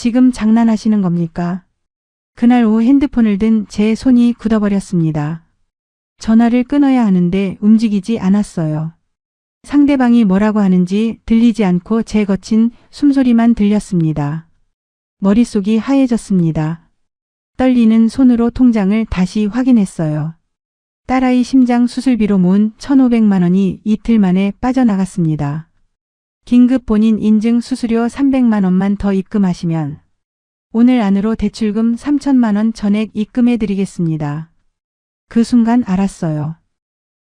지금 장난하시는 겁니까? 그날 오후 핸드폰을 든 제 손이 굳어버렸습니다. 전화를 끊어야 하는데 움직이지 않았어요. 상대방이 뭐라고 하는지 들리지 않고 제 거친 숨소리만 들렸습니다. 머릿속이 하얘졌습니다. 떨리는 손으로 통장을 다시 확인했어요. 딸아이 심장 수술비로 모은 1,500만 원이 이틀 만에 빠져나갔습니다. 긴급 본인 인증 수수료 300만 원만 더 입금하시면 오늘 안으로 대출금 3천만 원 전액 입금해 드리겠습니다. 그 순간 알았어요.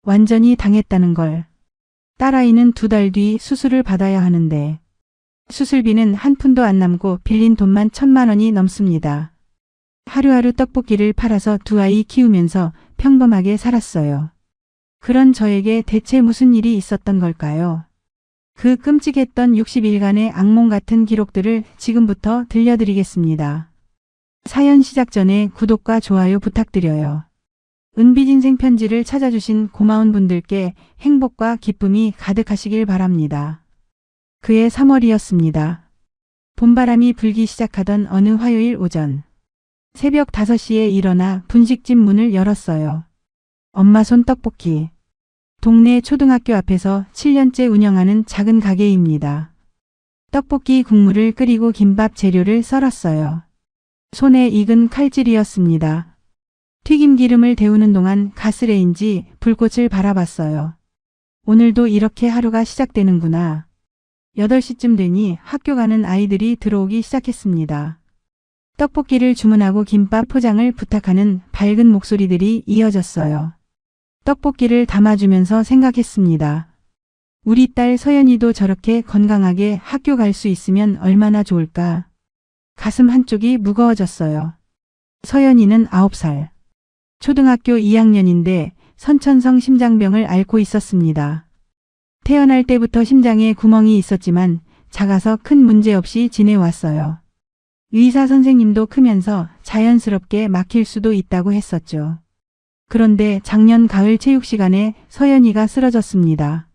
완전히 당했다는 걸. 딸아이는 2달 뒤 수술을 받아야 하는데 수술비는 한 푼도 안 남고 빌린 돈만 1,000만 원이 넘습니다. 하루하루 떡볶이를 팔아서 2 아이 키우면서 평범하게 살았어요. 그런 저에게 대체 무슨 일이 있었던 걸까요? 그 끔찍했던 60일간의 악몽 같은 기록들을 지금부터 들려드리겠습니다. 사연 시작 전에 구독과 좋아요 부탁드려요. 은비진생 편지를 찾아주신 고마운 분들께 행복과 기쁨이 가득하시길 바랍니다. 그해 3월이었습니다. 봄바람이 불기 시작하던 어느 화요일 오전. 새벽 5시에 일어나 분식집 문을 열었어요. 엄마 손 떡볶이. 동네 초등학교 앞에서 7년째 운영하는 작은 가게입니다. 떡볶이 국물을 끓이고 김밥 재료를 썰었어요. 손에 익은 칼질이었습니다. 튀김 기름을 데우는 동안 가스레인지 불꽃을 바라봤어요. 오늘도 이렇게 하루가 시작되는구나. 8시쯤 되니 학교 가는 아이들이 들어오기 시작했습니다. 떡볶이를 주문하고 김밥 포장을 부탁하는 밝은 목소리들이 이어졌어요. 떡볶이를 담아주면서 생각했습니다. 우리 딸 서연이도 저렇게 건강하게 학교 갈 수 있으면 얼마나 좋을까. 가슴 한쪽이 무거워졌어요. 서연이는 9살. 초등학교 2학년인데 선천성 심장병을 앓고 있었습니다. 태어날 때부터 심장에 구멍이 있었지만 작아서 큰 문제 없이 지내왔어요. 의사 선생님도 크면서 자연스럽게 막힐 수도 있다고 했었죠. 그런데 작년 가을 체육 시간에 서연이가 쓰러졌습니다.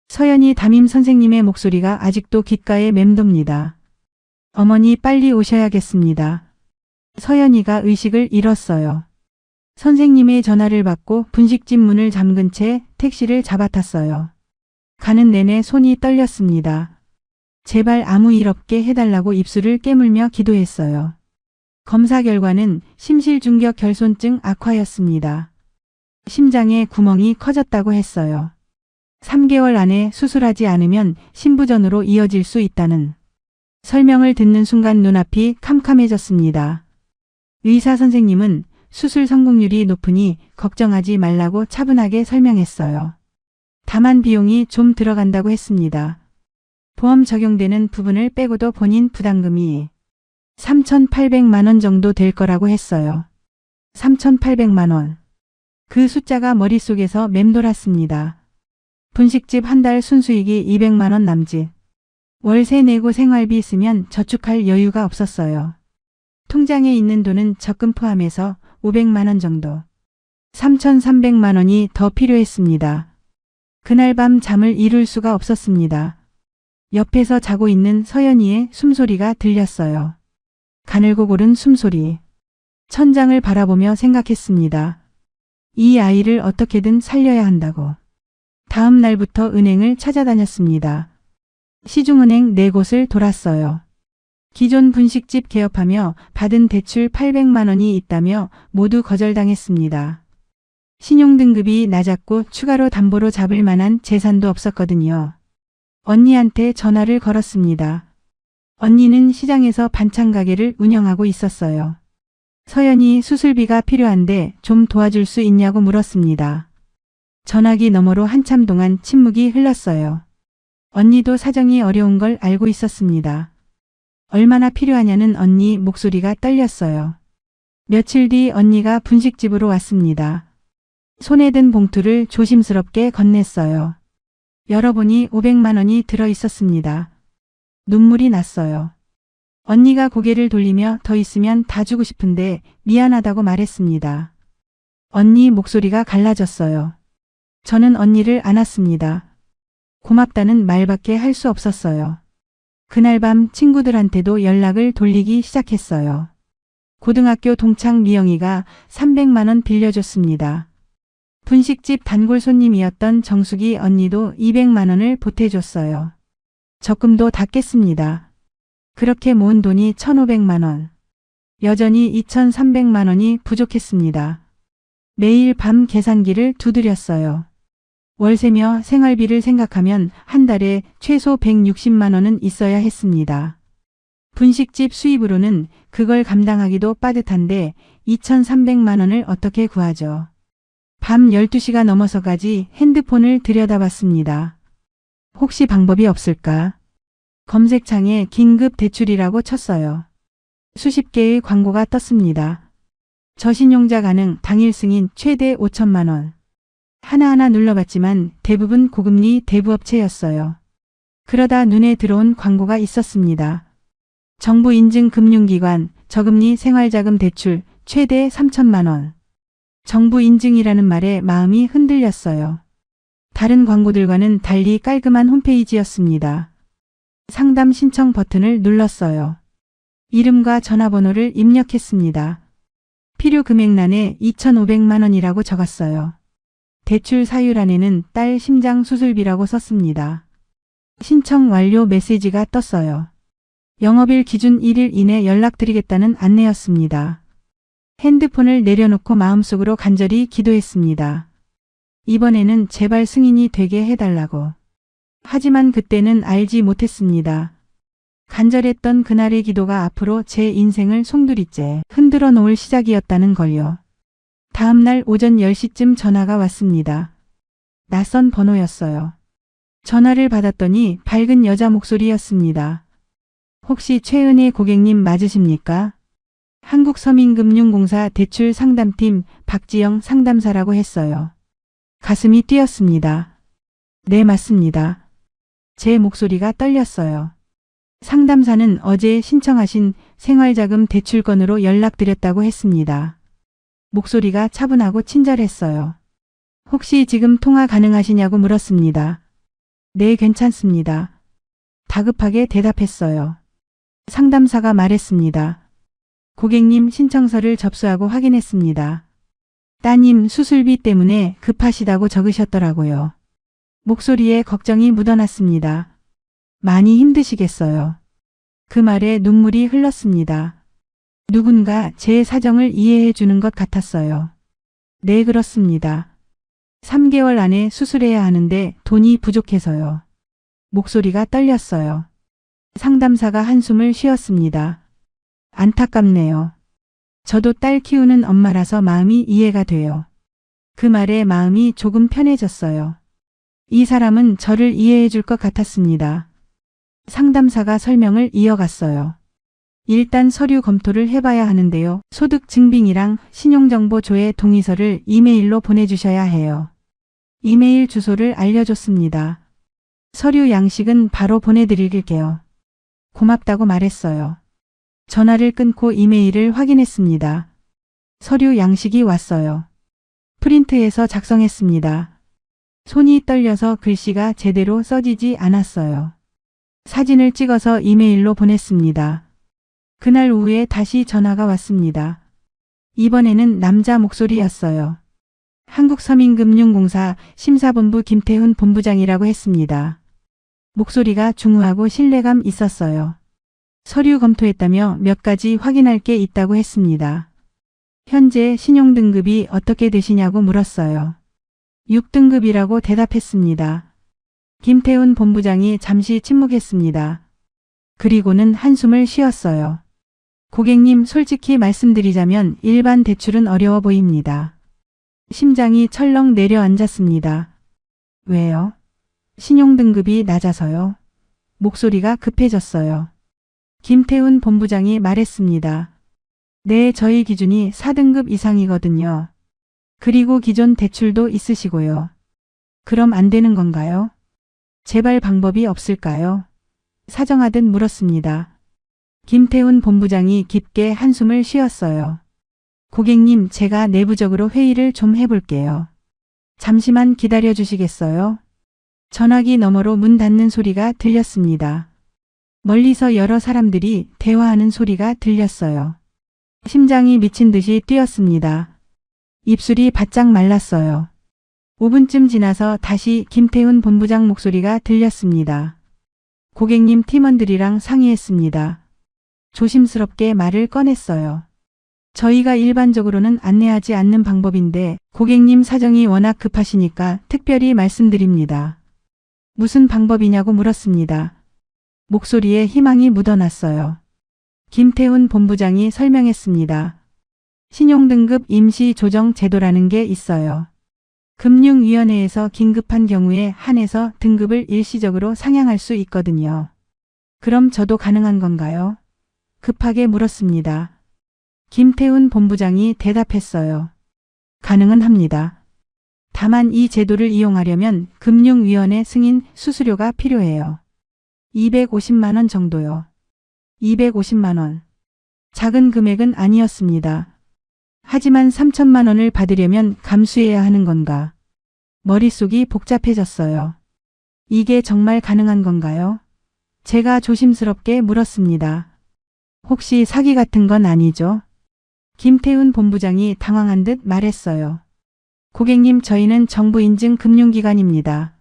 서연이 담임 선생님의 목소리가 아직도 귓가에 맴돕니다. 어머니 빨리 오셔야겠습니다. 서연이가 의식을 잃었어요. 선생님의 전화를 받고 분식집 문을 잠근 채 택시를 잡아탔어요. 가는 내내 손이 떨렸습니다. 제발 아무 일 없게 해달라고 입술을 깨물며 기도했어요. 검사 결과는 심실중격 결손증 악화였습니다. 심장에 구멍이 커졌다고 했어요. 3개월 안에 수술하지 않으면 심부전으로 이어질 수 있다는 설명을 듣는 순간 눈앞이 캄캄해졌습니다. 의사 선생님은 수술 성공률이 높으니 걱정하지 말라고 차분하게 설명했어요. 다만 비용이 좀 들어간다고 했습니다. 보험 적용되는 부분을 빼고도 본인 부담금이 3,800만 원 정도 될 거라고 했어요. 3,800만 원. 그 숫자가 머릿속에서 맴돌았습니다. 분식집 한 달 순수익이 200만 원 남짓. 월세 내고 생활비 쓰면 저축할 여유가 없었어요. 통장에 있는 돈은 적금 포함해서 500만 원 정도. 3,300만 원이 더 필요했습니다. 그날 밤 잠을 이룰 수가 없었습니다. 옆에서 자고 있는 서연이의 숨소리가 들렸어요. 가늘고 고른 숨소리. 천장을 바라보며 생각했습니다. 이 아이를 어떻게든 살려야 한다고. 다음 날부터 은행을 찾아다녔습니다. 시중은행 4곳을 돌았어요. 기존 분식집 개업하며 받은 대출 800만 원이 있다며 모두 거절당했습니다. 신용등급이 낮았고 추가로 담보로 잡을 만한 재산도 없었거든요. 언니한테 전화를 걸었습니다. 언니는 시장에서 반찬 가게를 운영하고 있었어요. 서연이 수술비가 필요한데 좀 도와줄 수 있냐고 물었습니다. 전화기 너머로 한참 동안 침묵이 흘렀어요. 언니도 사정이 어려운 걸 알고 있었습니다. 얼마나 필요하냐는 언니 목소리가 떨렸어요. 며칠 뒤 언니가 분식집으로 왔습니다. 손에 든 봉투를 조심스럽게 건넸어요. 열어보니 500만 원이 들어 있었습니다. 눈물이 났어요. 언니가 고개를 돌리며 더 있으면 다 주고 싶은데 미안하다고 말했습니다. 언니 목소리가 갈라졌어요. 저는 언니를 안았습니다. 고맙다는 말밖에 할 수 없었어요. 그날 밤 친구들한테도 연락을 돌리기 시작했어요. 고등학교 동창 미영이가 300만 원 빌려줬습니다. 분식집 단골 손님이었던 정숙이 언니도 200만 원을 보태줬어요. 적금도 다 깼습니다. 그렇게 모은 돈이 1,500만 원. 여전히 2,300만 원이 부족했습니다. 매일 밤 계산기를 두드렸어요. 월세며 생활비를 생각하면 한 달에 최소 160만 원은 있어야 했습니다. 분식집 수입으로는 그걸 감당하기도 빠듯한데 2,300만 원을 어떻게 구하죠? 밤 12시가 넘어서까지 핸드폰을 들여다봤습니다. 혹시 방법이 없을까? 검색창에 긴급 대출이라고 쳤어요. 수십 개의 광고가 떴습니다. 저신용자 가능, 당일 승인 최대 5천만 원. 하나하나 눌러봤지만 대부분 고금리 대부업체였어요. 그러다 눈에 들어온 광고가 있었습니다. 정부 인증 금융기관, 저금리 생활자금 대출 최대 3천만 원. 정부 인증이라는 말에 마음이 흔들렸어요. 다른 광고들과는 달리 깔끔한 홈페이지였습니다. 상담 신청 버튼을 눌렀어요. 이름과 전화번호를 입력했습니다. 필요 금액란에 2,500만 원이라고 적었어요. 대출 사유란에는 딸 심장 수술비라고 썼습니다. 신청 완료 메시지가 떴어요. 영업일 기준 1일 이내 연락드리겠다는 안내였습니다. 핸드폰을 내려놓고 마음속으로 간절히 기도했습니다. 이번에는 제발 승인이 되게 해달라고. 하지만 그때는 알지 못했습니다. 간절했던 그날의 기도가 앞으로 제 인생을 송두리째 흔들어 놓을 시작이었다는 걸요. 다음 날 오전 10시쯤 전화가 왔습니다. 낯선 번호였어요. 전화를 받았더니 밝은 여자 목소리였습니다. 혹시 최은혜 고객님 맞으십니까? 한국서민금융공사 대출 상담팀 박지영 상담사라고 했어요. 가슴이 뛰었습니다. 네, 맞습니다. 제 목소리가 떨렸어요. 상담사는 어제 신청하신 생활자금 대출건으로 연락드렸다고 했습니다. 목소리가 차분하고 친절했어요. 혹시 지금 통화 가능하시냐고 물었습니다. 네, 괜찮습니다. 다급하게 대답했어요. 상담사가 말했습니다. 고객님 신청서를 접수하고 확인했습니다. 따님 수술비 때문에 급하시다고 적으셨더라고요. 목소리에 걱정이 묻어났습니다. 많이 힘드시겠어요. 그 말에 눈물이 흘렀습니다. 누군가 제 사정을 이해해 주는 것 같았어요. 네, 그렇습니다. 3개월 안에 수술해야 하는데 돈이 부족해서요. 목소리가 떨렸어요. 상담사가 한숨을 쉬었습니다. 안타깝네요. 저도 딸 키우는 엄마라서 마음이 이해가 돼요. 그 말에 마음이 조금 편해졌어요. 이 사람은 저를 이해해 줄 것 같았습니다. 상담사가 설명을 이어갔어요. 일단 서류 검토를 해봐야 하는데요. 소득 증빙이랑 신용정보 조회 동의서를 이메일로 보내주셔야 해요. 이메일 주소를 알려줬습니다. 서류 양식은 바로 보내드릴게요. 고맙다고 말했어요. 전화를 끊고 이메일을 확인했습니다. 서류 양식이 왔어요. 프린트해서 작성했습니다. 손이 떨려서 글씨가 제대로 써지지 않았어요. 사진을 찍어서 이메일로 보냈습니다. 그날 오후에 다시 전화가 왔습니다. 이번에는 남자 목소리였어요. 한국서민금융공사 심사본부 김태훈 본부장이라고 했습니다. 목소리가 중후하고 신뢰감 있었어요. 서류 검토했다며 몇 가지 확인할 게 있다고 했습니다. 현재 신용등급이 어떻게 되시냐고 물었어요. 6등급이라고 대답했습니다. 김태훈 본부장이 잠시 침묵했습니다. 그리고는 한숨을 쉬었어요. 고객님, 솔직히 말씀드리자면 일반 대출은 어려워 보입니다. 심장이 철렁 내려앉았습니다. 왜요? 신용등급이 낮아서요. 목소리가 급해졌어요. 김태훈 본부장이 말했습니다. 네, 저희 기준이 4등급 이상이거든요. 그리고 기존 대출도 있으시고요. 그럼 안 되는 건가요? 제발 방법이 없을까요? 사정하듯 물었습니다. 김태훈 본부장이 깊게 한숨을 쉬었어요. 고객님, 제가 내부적으로 회의를 좀 해볼게요. 잠시만 기다려 주시겠어요? 전화기 너머로 문 닫는 소리가 들렸습니다. 멀리서 여러 사람들이 대화하는 소리가 들렸어요. 심장이 미친 듯이 뛰었습니다. 입술이 바짝 말랐어요. 5분쯤 지나서 다시 김태훈 본부장 목소리가 들렸습니다. 고객님, 팀원들이랑 상의했습니다. 조심스럽게 말을 꺼냈어요. 저희가 일반적으로는 안내하지 않는 방법인데 고객님 사정이 워낙 급하시니까 특별히 말씀드립니다. 무슨 방법이냐고 물었습니다. 목소리에 희망이 묻어났어요. 김태훈 본부장이 설명했습니다. 신용등급 임시 조정 제도라는 게 있어요. 금융위원회에서 긴급한 경우에 한해서 등급을 일시적으로 상향할 수 있거든요. 그럼 저도 가능한 건가요? 급하게 물었습니다. 김태훈 본부장이 대답했어요. 가능은 합니다. 다만 이 제도를 이용하려면 금융위원회 승인 수수료가 필요해요. 250만 원 정도요. 250만 원. 작은 금액은 아니었습니다. 하지만 3천만 원을 받으려면 감수해야 하는 건가? 머릿속이 복잡해졌어요. 이게 정말 가능한 건가요? 제가 조심스럽게 물었습니다. 혹시 사기 같은 건 아니죠? 김태훈 본부장이 당황한 듯 말했어요. 고객님, 저희는 정부 인증 금융기관입니다.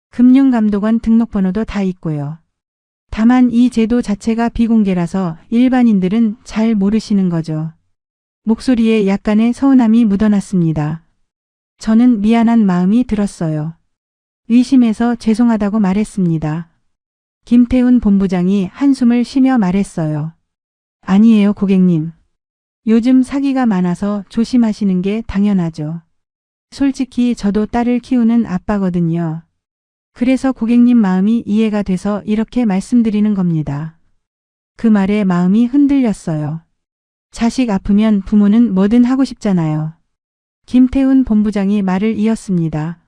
금융감독원 등록번호도 다 있고요. 다만 이 제도 자체가 비공개라서 일반인들은 잘 모르시는 거죠. 목소리에 약간의 서운함이 묻어났습니다. 저는 미안한 마음이 들었어요. 의심해서 죄송하다고 말했습니다. 김태훈 본부장이 한숨을 쉬며 말했어요. 아니에요, 고객님. 요즘 사기가 많아서 조심하시는 게 당연하죠. 솔직히 저도 딸을 키우는 아빠거든요. 그래서 고객님 마음이 이해가 돼서 이렇게 말씀드리는 겁니다. 그 말에 마음이 흔들렸어요. 자식 아프면 부모는 뭐든 하고 싶잖아요. 김태훈 본부장이 말을 이었습니다.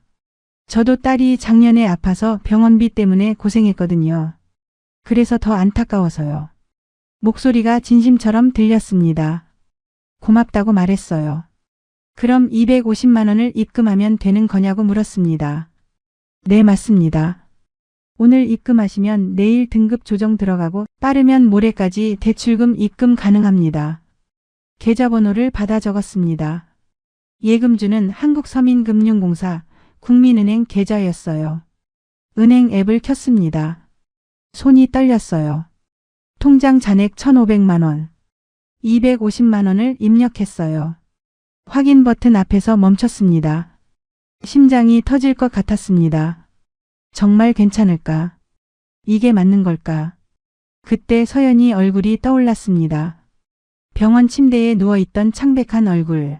저도 딸이 작년에 아파서 병원비 때문에 고생했거든요. 그래서 더 안타까워서요. 목소리가 진심처럼 들렸습니다. 고맙다고 말했어요. 그럼 250만 원을 입금하면 되는 거냐고 물었습니다. 네, 맞습니다. 오늘 입금하시면 내일 등급 조정 들어가고 빠르면 모레까지 대출금 입금 가능합니다. 계좌번호를 받아 적었습니다. 예금주는 한국서민금융공사 국민은행 계좌였어요. 은행 앱을 켰습니다. 손이 떨렸어요. 통장 잔액 1,500만 원. 250만 원을 입력했어요. 확인 버튼 앞에서 멈췄습니다. 심장이 터질 것 같았습니다. 정말 괜찮을까? 이게 맞는 걸까? 그때 서연이 얼굴이 떠올랐습니다. 병원 침대에 누워있던 창백한 얼굴.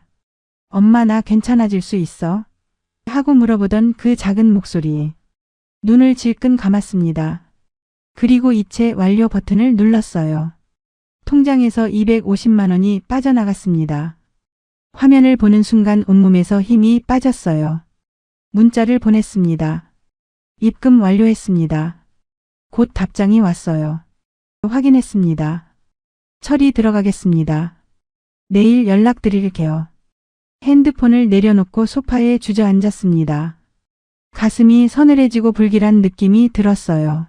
엄마, 나 괜찮아질 수 있어? 하고 물어보던 그 작은 목소리. 눈을 질끈 감았습니다. 그리고 이체 완료 버튼을 눌렀어요. 통장에서 250만 원이 빠져나갔습니다. 화면을 보는 순간 온몸에서 힘이 빠졌어요. 문자를 보냈습니다. 입금 완료했습니다. 곧 답장이 왔어요. 확인했습니다. 처리 들어가겠습니다. 내일 연락드릴게요. 핸드폰을 내려놓고 소파에 주저앉았습니다. 가슴이 서늘해지고 불길한 느낌이 들었어요.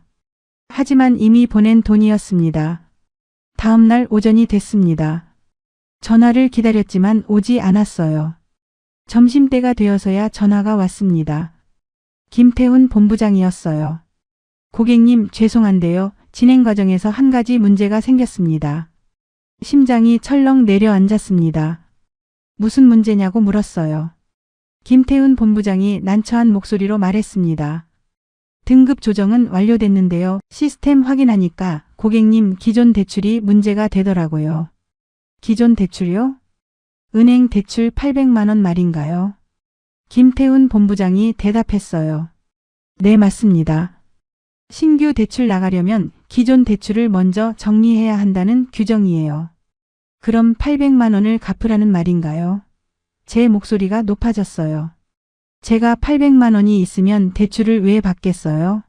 하지만 이미 보낸 돈이었습니다. 다음 날 오전이 됐습니다. 전화를 기다렸지만 오지 않았어요. 점심때가 되어서야 전화가 왔습니다. 김태훈 본부장이었어요. 고객님, 죄송한데요. 진행 과정에서 한 가지 문제가 생겼습니다. 심장이 철렁 내려앉았습니다. 무슨 문제냐고 물었어요. 김태훈 본부장이 난처한 목소리로 말했습니다. 등급 조정은 완료됐는데요. 시스템 확인하니까 고객님 기존 대출이 문제가 되더라고요. 기존 대출요? 은행 대출 800만 원 말인가요? 김태훈 본부장이 대답했어요. 네, 맞습니다. 신규 대출 나가려면 기존 대출을 먼저 정리해야 한다는 규정이에요. 그럼 800만 원을 갚으라는 말인가요? 제 목소리가 높아졌어요. 제가 800만 원이 있으면 대출을 왜 받겠어요?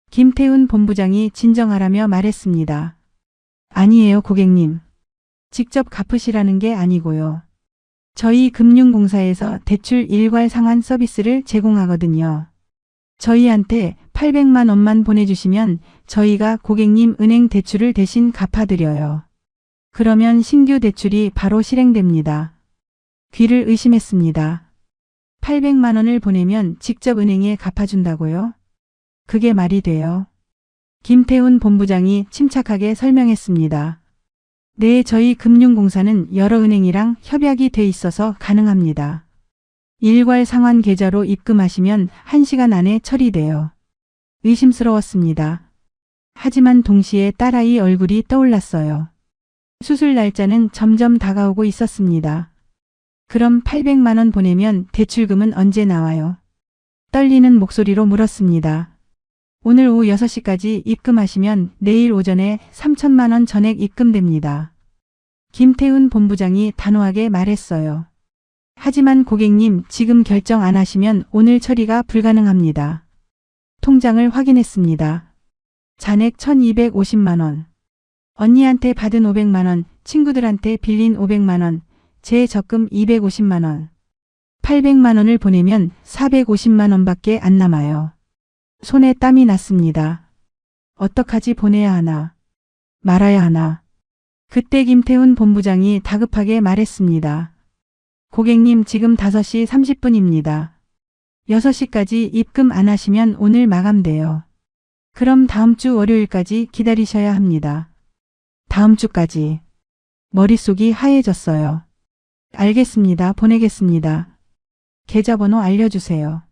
김태훈 본부장이 진정하라며 말했습니다. 아니에요, 고객님. 직접 갚으시라는 게 아니고요. 저희 금융공사에서 대출 일괄 상환 서비스를 제공하거든요. 저희한테 800만 원만 보내주시면 저희가 고객님 은행 대출을 대신 갚아드려요. 그러면 신규 대출이 바로 실행됩니다. 귀를 의심했습니다. 800만 원을 보내면 직접 은행에 갚아준다고요? 그게 말이 돼요? 김태훈 본부장이 침착하게 설명했습니다. 네, 저희 금융공사는 여러 은행이랑 협약이 돼 있어서 가능합니다. 일괄 상환 계좌로 입금하시면 1시간 안에 처리돼요. 의심스러웠습니다. 하지만 동시에 딸아이 얼굴이 떠올랐어요. 수술 날짜는 점점 다가오고 있었습니다. 그럼 800만 원 보내면 대출금은 언제 나와요? 떨리는 목소리로 물었습니다. 오늘 오후 6시까지 입금하시면 내일 오전에 3천만 원 전액 입금됩니다. 김태훈 본부장이 단호하게 말했어요. 하지만 고객님 지금 결정 안 하시면 오늘 처리가 불가능합니다. 통장을 확인했습니다. 잔액 1250만 원. 언니한테 받은 500만 원, 친구들한테 빌린 500만 원, 제 적금 250만 원. 800만 원을 보내면 450만 원밖에 안 남아요. 손에 땀이 났습니다. 어떡하지, 보내야 하나, 말아야 하나. 그때 김태훈 본부장이 다급하게 말했습니다. 고객님 지금 5시 30분입니다. 6시까지 입금 안 하시면 오늘 마감돼요. 그럼 다음 주 월요일까지 기다리셔야 합니다. 다음 주까지. 머릿속이 하얘졌어요. 알겠습니다. 보내겠습니다. 계좌번호 알려주세요.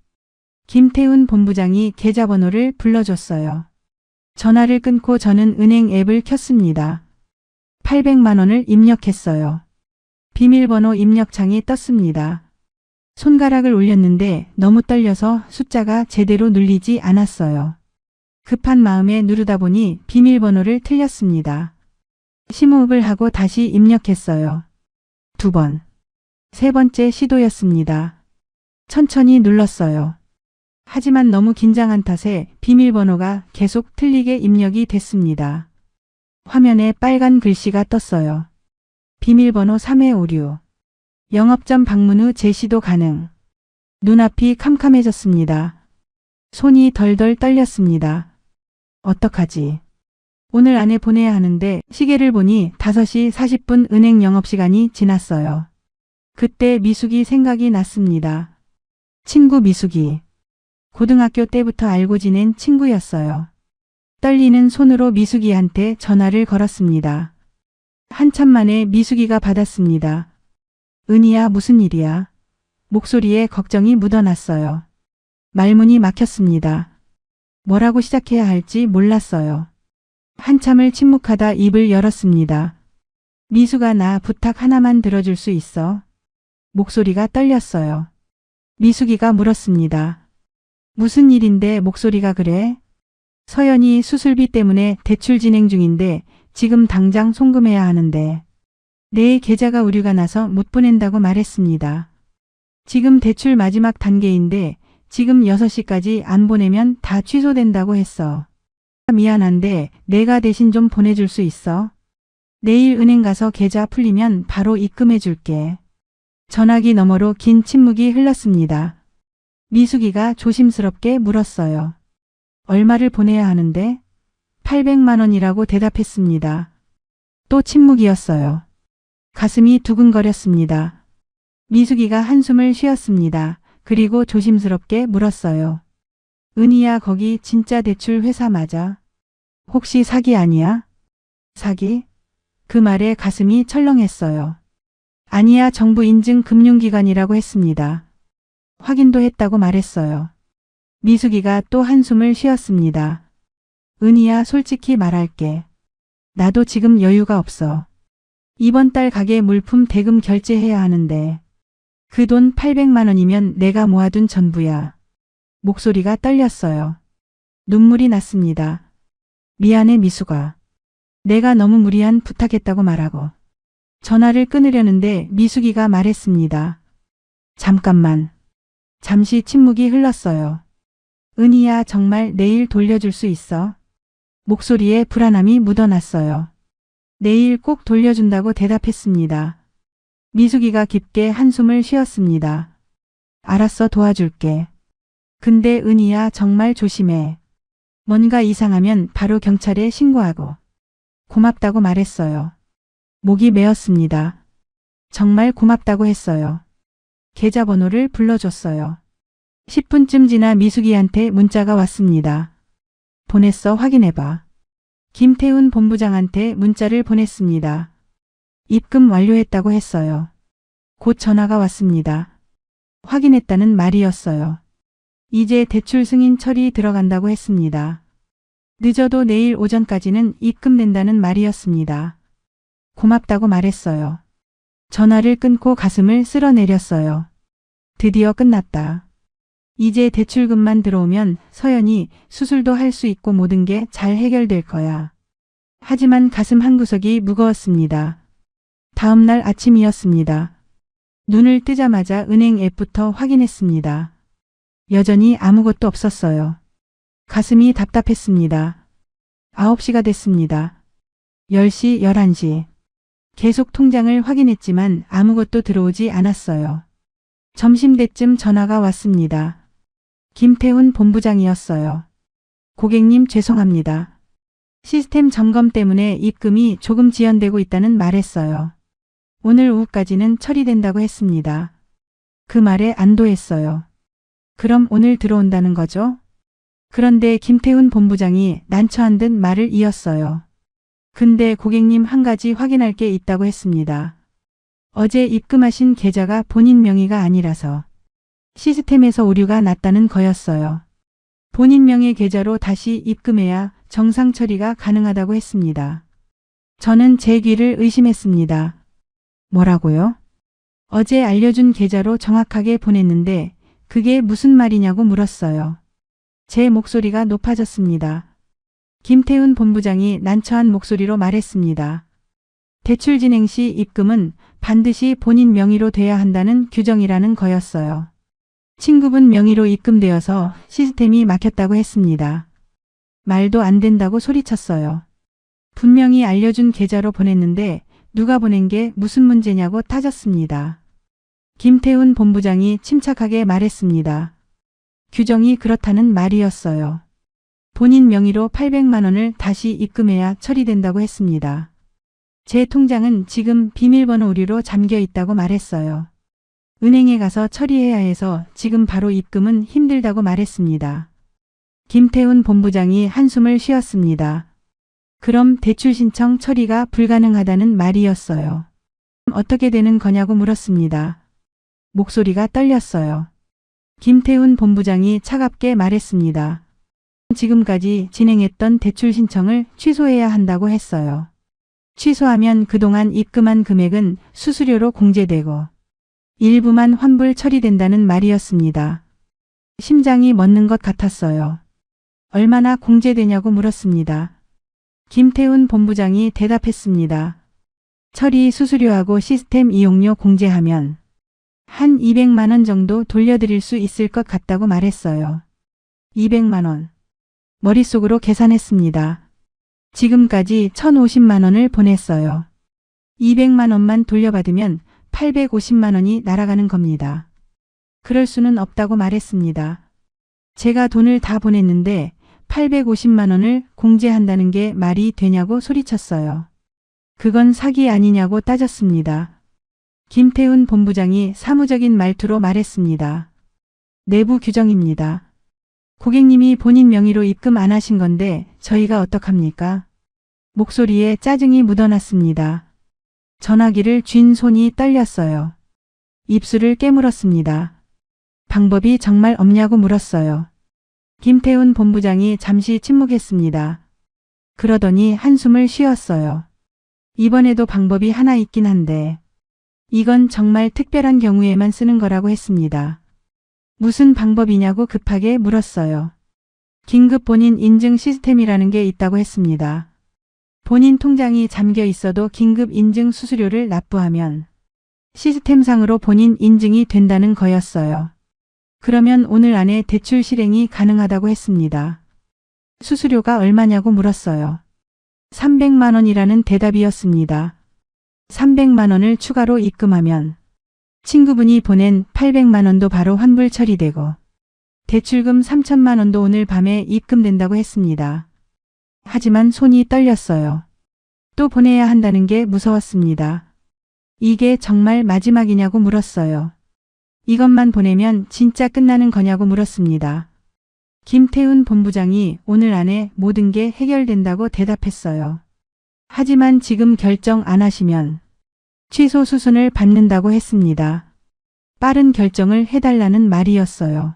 김태훈 본부장이 계좌번호를 불러줬어요. 전화를 끊고 저는 은행 앱을 켰습니다. 800만 원을 입력했어요. 비밀번호 입력창이 떴습니다. 손가락을 올렸는데 너무 떨려서 숫자가 제대로 눌리지 않았어요. 급한 마음에 누르다 보니 비밀번호를 틀렸습니다. 심호흡을 하고 다시 입력했어요. 2번. 3번째 시도였습니다. 천천히 눌렀어요. 하지만 너무 긴장한 탓에 비밀번호가 계속 틀리게 입력이 됐습니다. 화면에 빨간 글씨가 떴어요. 비밀번호 3회56. 영업점 방문 후 재시도 가능. 눈앞이 캄캄해졌습니다. 손이 덜덜 떨렸습니다. 어떡하지? 오늘 안에 보내야 하는데 시계를 보니 5시 40분 은행 영업시간이 지났어요. 그때 미숙이 생각이 났습니다. 친구 미숙이. 고등학교 때부터 알고 지낸 친구였어요. 떨리는 손으로 미숙이한테 전화를 걸었습니다. 한참 만에 미숙이가 받았습니다. 은희야, 무슨 일이야? 목소리에 걱정이 묻어났어요. 말문이 막혔습니다. 뭐라고 시작해야 할지 몰랐어요. 한참을 침묵하다 입을 열었습니다. 미숙아, 나 부탁 하나만 들어줄 수 있어? 목소리가 떨렸어요. 미숙이가 물었습니다. 무슨 일인데 목소리가 그래? 서연이 수술비 때문에 대출 진행 중인데 지금 당장 송금해야 하는데 내 계좌가 오류가 나서 못 보낸다고 말했습니다. 지금 대출 마지막 단계인데 지금 6시까지 안 보내면 다 취소된다고 했어. 미안한데 내가 대신 좀 보내줄 수 있어? 내일 은행 가서 계좌 풀리면 바로 입금해 줄게. 전화기 너머로 긴 침묵이 흘렀습니다. 미숙이가 조심스럽게 물었어요. 얼마를 보내야 하는데? 800만 원이라고 대답했습니다. 또 침묵이었어요. 가슴이 두근거렸습니다. 미숙이가 한숨을 쉬었습니다. 그리고 조심스럽게 물었어요. 은희야, 거기 진짜 대출 회사 맞아? 혹시 사기 아니야? 사기? 그 말에 가슴이 철렁했어요. 아니야, 정부 인증 금융기관이라고 했습니다. 확인도 했다고 말했어요. 미숙이가 또 한숨을 쉬었습니다. 은희야, 솔직히 말할게. 나도 지금 여유가 없어. 이번 달 가게 물품 대금 결제해야 하는데 그 돈 800만 원이면 내가 모아둔 전부야. 목소리가 떨렸어요. 눈물이 났습니다. 미안해, 미숙아. 내가 너무 무리한 부탁했다고 말하고. 전화를 끊으려는데 미숙이가 말했습니다. 잠깐만. 잠시 침묵이 흘렀어요. 은희야, 정말 내일 돌려줄 수 있어? 목소리에 불안함이 묻어났어요. 내일 꼭 돌려준다고 대답했습니다. 미숙이가 깊게 한숨을 쉬었습니다. 알았어, 도와줄게. 근데 은희야 정말 조심해. 뭔가 이상하면 바로 경찰에 신고하고. 고맙다고 말했어요. 목이 메었습니다. 정말 고맙다고 했어요. 계좌번호를 불러줬어요. 10분쯤 지나 미숙이한테 문자가 왔습니다. 보냈어 확인해봐. 김태훈 본부장한테 문자를 보냈습니다. 입금 완료했다고 했어요. 곧 전화가 왔습니다. 확인했다는 말이었어요. 이제 대출 승인 처리 들어간다고 했습니다. 늦어도 내일 오전까지는 입금된다는 말이었습니다. 고맙다고 말했어요. 전화를 끊고 가슴을 쓸어내렸어요. 드디어 끝났다. 이제 대출금만 들어오면 서연이 수술도 할 수 있고 모든 게 잘 해결될 거야. 하지만 가슴 한구석이 무거웠습니다. 다음 날 아침이었습니다. 눈을 뜨자마자 은행 앱부터 확인했습니다. 여전히 아무것도 없었어요. 가슴이 답답했습니다. 9시가 됐습니다. 10시, 11시. 계속 통장을 확인했지만 아무것도 들어오지 않았어요. 점심때쯤 전화가 왔습니다. 김태훈 본부장이었어요. 고객님 죄송합니다. 시스템 점검 때문에 입금이 조금 지연되고 있다는 말했어요. 오늘 오후까지는 처리된다고 했습니다. 그 말에 안도했어요. 그럼 오늘 들어온다는 거죠? 그런데 김태훈 본부장이 난처한 듯 말을 이었어요. 근데 고객님 한 가지 확인할 게 있다고 했습니다. 어제 입금하신 계좌가 본인 명의가 아니라서 시스템에서 오류가 났다는 거였어요. 본인 명의 계좌로 다시 입금해야 정상 처리가 가능하다고 했습니다. 저는 제 귀를 의심했습니다. 뭐라고요? 어제 알려준 계좌로 정확하게 보냈는데 그게 무슨 말이냐고 물었어요. 제 목소리가 높아졌습니다. 김태훈 본부장이 난처한 목소리로 말했습니다. 대출 진행 시 입금은 반드시 본인 명의로 돼야 한다는 규정이라는 거였어요. 친구분 명의로 입금되어서 시스템이 막혔다고 했습니다. 말도 안 된다고 소리쳤어요. 분명히 알려준 계좌로 보냈는데 누가 보낸 게 무슨 문제냐고 따졌습니다. 김태훈 본부장이 침착하게 말했습니다. 규정이 그렇다는 말이었어요. 본인 명의로 800만 원을 다시 입금해야 처리된다고 했습니다. 제 통장은 지금 비밀번호 오류로 잠겨 있다고 말했어요. 은행에 가서 처리해야 해서 지금 바로 입금은 힘들다고 말했습니다. 김태훈 본부장이 한숨을 쉬었습니다. 그럼 대출 신청 처리가 불가능하다는 말이었어요. 어떻게 되는 거냐고 물었습니다. 목소리가 떨렸어요. 김태훈 본부장이 차갑게 말했습니다. 지금까지 진행했던 대출 신청을 취소해야 한다고 했어요. 취소하면 그동안 입금한 금액은 수수료로 공제되고 일부만 환불 처리된다는 말이었습니다. 심장이 멎는 것 같았어요. 얼마나 공제되냐고 물었습니다. 김태훈 본부장이 대답했습니다. 처리 수수료하고 시스템 이용료 공제하면 한 200만 원 정도 돌려드릴 수 있을 것 같다고 말했어요. 200만 원. 머릿속으로 계산했습니다. 지금까지 1,050만 원을 보냈어요. 200만 원만 돌려받으면 850만 원이 날아가는 겁니다. 그럴 수는 없다고 말했습니다. 제가 돈을 다 보냈는데 850만 원을 공제한다는 게 말이 되냐고 소리쳤어요. 그건 사기 아니냐고 따졌습니다. 김태훈 본부장이 사무적인 말투로 말했습니다. 내부 규정입니다. 고객님이 본인 명의로 입금 안 하신 건데 저희가 어떡합니까? 목소리에 짜증이 묻어났습니다. 전화기를 쥔 손이 떨렸어요. 입술을 깨물었습니다. 방법이 정말 없냐고 물었어요. 김태훈 본부장이 잠시 침묵했습니다. 그러더니 한숨을 쉬었어요. 이번에도 방법이 하나 있긴 한데 이건 정말 특별한 경우에만 쓰는 거라고 했습니다. 무슨 방법이냐고 급하게 물었어요. 긴급 본인 인증 시스템이라는 게 있다고 했습니다. 본인 통장이 잠겨 있어도 긴급 인증 수수료를 납부하면 시스템상으로 본인 인증이 된다는 거였어요. 그러면 오늘 안에 대출 실행이 가능하다고 했습니다. 수수료가 얼마냐고 물었어요. 300만 원이라는 대답이었습니다. 300만 원을 추가로 입금하면 친구분이 보낸 800만 원도 바로 환불 처리되고 대출금 3천만 원도 오늘 밤에 입금된다고 했습니다. 하지만 손이 떨렸어요. 또 보내야 한다는 게 무서웠습니다. 이게 정말 마지막이냐고 물었어요. 이것만 보내면 진짜 끝나는 거냐고 물었습니다. 김태훈 본부장이 오늘 안에 모든 게 해결된다고 대답했어요. 하지만 지금 결정 안 하시면 취소 수순을 받는다고 했습니다. 빠른 결정을 해달라는 말이었어요.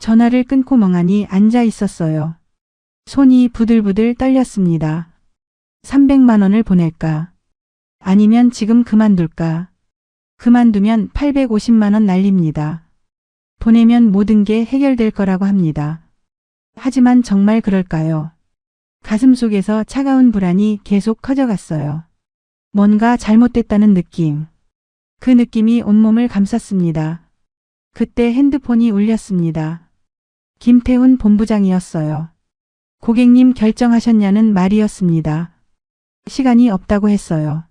전화를 끊고 멍하니 앉아 있었어요. 손이 부들부들 떨렸습니다. 300만 원을 보낼까? 아니면 지금 그만둘까? 그만두면 850만 원 날립니다. 보내면 모든 게 해결될 거라고 합니다. 하지만 정말 그럴까요? 가슴속에서 차가운 불안이 계속 커져갔어요. 뭔가 잘못됐다는 느낌. 그 느낌이 온몸을 감쌌습니다. 그때 핸드폰이 울렸습니다. 김태훈 본부장이었어요. 고객님 결정하셨냐는 말이었습니다. 시간이 없다고 했어요.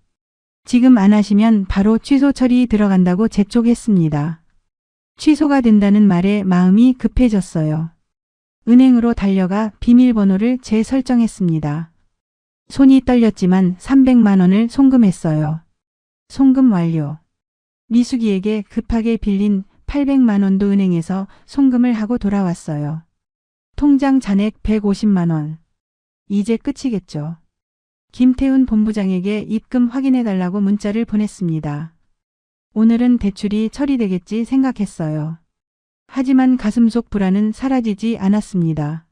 지금 안 하시면 바로 취소 처리 들어간다고 재촉했습니다. 취소가 된다는 말에 마음이 급해졌어요. 은행으로 달려가 비밀번호를 재설정했습니다. 손이 떨렸지만 300만 원을 송금했어요. 송금 완료. 미숙이에게 급하게 빌린 800만 원도 은행에서 송금을 하고 돌아왔어요. 통장 잔액 150만 원. 이제 끝이겠죠. 김태훈 본부장에게 입금 확인해달라고 문자를 보냈습니다. 오늘은 대출이 처리되겠지 생각했어요. 하지만 가슴속 불안은 사라지지 않았습니다.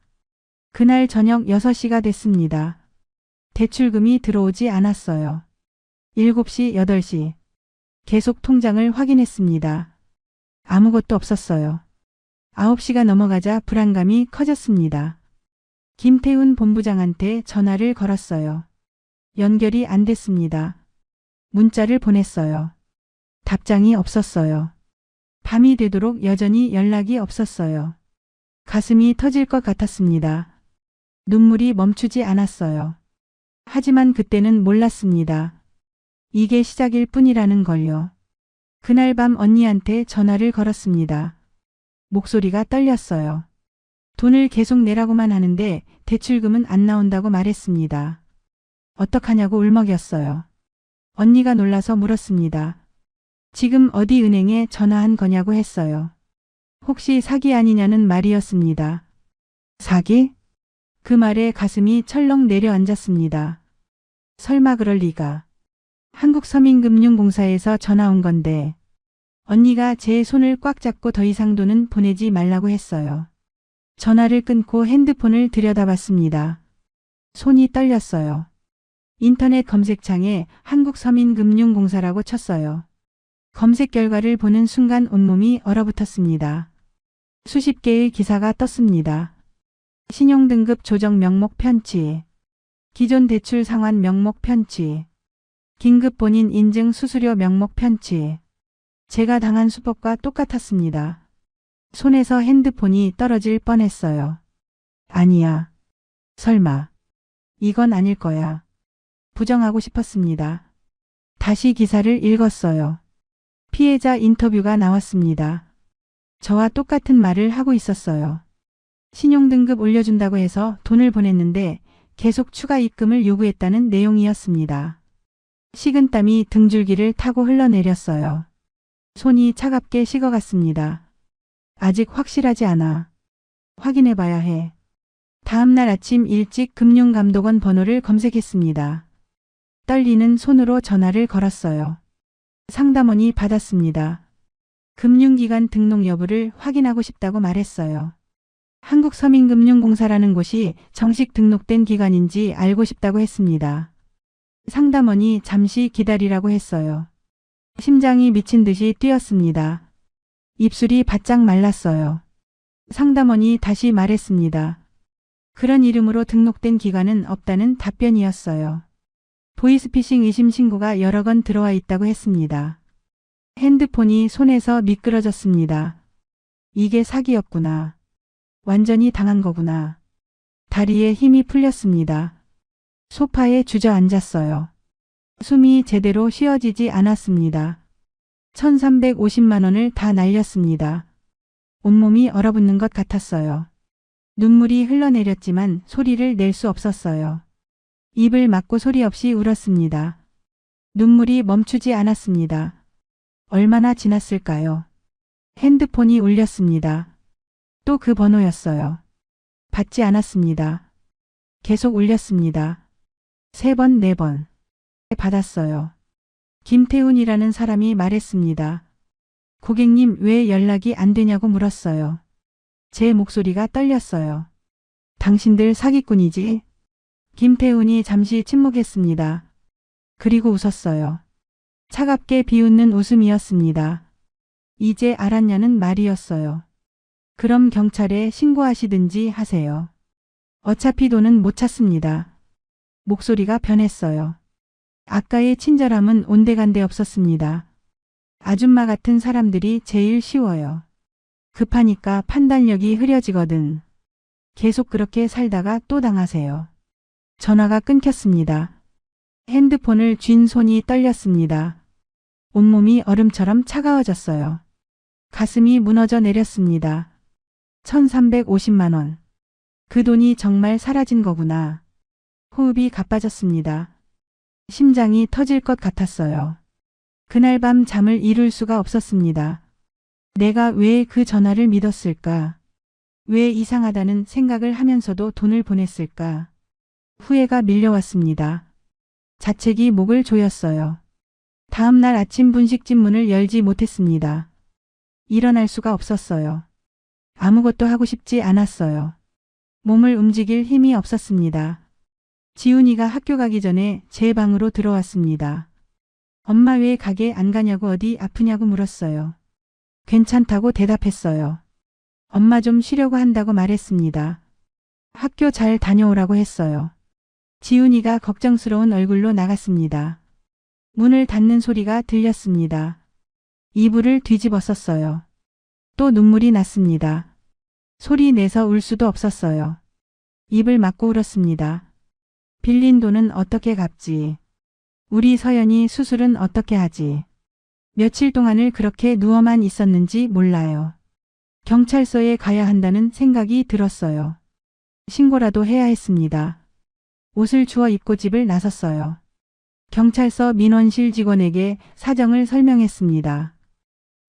그날 저녁 6시가 됐습니다. 대출금이 들어오지 않았어요. 7시, 8시. 계속 통장을 확인했습니다. 아무것도 없었어요. 9시가 넘어가자 불안감이 커졌습니다. 김태훈 본부장한테 전화를 걸었어요. 연결이 안 됐습니다. 문자를 보냈어요. 답장이 없었어요. 밤이 되도록 여전히 연락이 없었어요. 가슴이 터질 것 같았습니다. 눈물이 멈추지 않았어요. 하지만 그때는 몰랐습니다. 이게 시작일 뿐이라는 걸요. 그날 밤 언니한테 전화를 걸었습니다. 목소리가 떨렸어요. 돈을 계속 내라고만 하는데 대출금은 안 나온다고 말했습니다. 어떡하냐고 울먹였어요. 언니가 놀라서 물었습니다. 지금 어디 은행에 전화한 거냐고 했어요. 혹시 사기 아니냐는 말이었습니다. 사기? 그 말에 가슴이 철렁 내려앉았습니다. 설마 그럴 리가. 한국서민금융공사에서 전화 온 건데 언니가 제 손을 꽉 잡고 더 이상 돈은 보내지 말라고 했어요. 전화를 끊고 핸드폰을 들여다봤습니다. 손이 떨렸어요. 인터넷 검색창에 한국서민금융공사라고 쳤어요. 검색 결과를 보는 순간 온몸이 얼어붙었습니다. 수십 개의 기사가 떴습니다. 신용등급 조정 명목 편취, 기존 대출 상환 명목 편취, 긴급 본인 인증 수수료 명목 편취. 제가 당한 수법과 똑같았습니다. 손에서 핸드폰이 떨어질 뻔했어요. 아니야. 설마. 이건 아닐 거야. 부정하고 싶었습니다. 다시 기사를 읽었어요. 피해자 인터뷰가 나왔습니다. 저와 똑같은 말을 하고 있었어요. 신용등급 올려준다고 해서 돈을 보냈는데 계속 추가 입금을 요구했다는 내용이었습니다. 식은땀이 등줄기를 타고 흘러내렸어요. 손이 차갑게 식어갔습니다. 아직 확실하지 않아. 확인해봐야 해. 다음날 아침 일찍 금융감독원 번호를 검색했습니다. 떨리는 손으로 전화를 걸었어요. 상담원이 받았습니다. 금융기관 등록 여부를 확인하고 싶다고 말했어요. 한국서민금융공사라는 곳이 정식 등록된 기관인지 알고 싶다고 했습니다. 상담원이 잠시 기다리라고 했어요. 심장이 미친 듯이 뛰었습니다. 입술이 바짝 말랐어요. 상담원이 다시 말했습니다. 그런 이름으로 등록된 기관은 없다는 답변이었어요. 보이스피싱 의심 신고가 여러 건 들어와 있다고 했습니다. 핸드폰이 손에서 미끄러졌습니다. 이게 사기였구나. 완전히 당한 거구나. 다리에 힘이 풀렸습니다. 소파에 주저앉았어요. 숨이 제대로 쉬어지지 않았습니다. 1350만 원을 다 날렸습니다. 온몸이 얼어붙는 것 같았어요. 눈물이 흘러내렸지만 소리를 낼 수 없었어요. 입을 막고 소리 없이 울었습니다. 눈물이 멈추지 않았습니다. 얼마나 지났을까요? 핸드폰이 울렸습니다. 또 그 번호였어요. 받지 않았습니다. 계속 울렸습니다. 3번, 4번. 받았어요. 김태훈이라는 사람이 말했습니다. 고객님, 왜 연락이 안 되냐고 물었어요. 제 목소리가 떨렸어요. 당신들 사기꾼이지? 김태훈이 잠시 침묵했습니다. 그리고 웃었어요. 차갑게 비웃는 웃음이었습니다. 이제 알았냐는 말이었어요. 그럼 경찰에 신고하시든지 하세요. 어차피 돈은 못 찾습니다. 목소리가 변했어요. 아까의 친절함은 온데간데 없었습니다. 아줌마 같은 사람들이 제일 쉬워요. 급하니까 판단력이 흐려지거든. 계속 그렇게 살다가 또 당하세요. 전화가 끊겼습니다. 핸드폰을 쥔 손이 떨렸습니다. 온몸이 얼음처럼 차가워졌어요. 가슴이 무너져 내렸습니다. 1350만 원. 그 돈이 정말 사라진 거구나. 호흡이 가빠졌습니다. 심장이 터질 것 같았어요. 그날 밤 잠을 이룰 수가 없었습니다. 내가 왜 그 전화를 믿었을까? 왜 이상하다는 생각을 하면서도 돈을 보냈을까? 후회가 밀려왔습니다. 자책이 목을 조였어요. 다음 날 아침 분식집 문을 열지 못했습니다. 일어날 수가 없었어요. 아무것도 하고 싶지 않았어요. 몸을 움직일 힘이 없었습니다. 지훈이가 학교 가기 전에 제 방으로 들어왔습니다. 엄마 왜 가게 안 가냐고 어디 아프냐고 물었어요. 괜찮다고 대답했어요. 엄마 좀 쉬려고 한다고 말했습니다. 학교 잘 다녀오라고 했어요. 지훈이가 걱정스러운 얼굴로 나갔습니다. 문을 닫는 소리가 들렸습니다. 이불을 뒤집었었어요. 또 눈물이 났습니다. 소리 내서 울 수도 없었어요. 입을 막고 울었습니다. 빌린 돈은 어떻게 갚지? 우리 서연이 수술은 어떻게 하지? 며칠 동안을 그렇게 누워만 있었는지 몰라요. 경찰서에 가야 한다는 생각이 들었어요. 신고라도 해야 했습니다. 옷을 주워 입고 집을 나섰어요. 경찰서 민원실 직원에게 사정을 설명했습니다.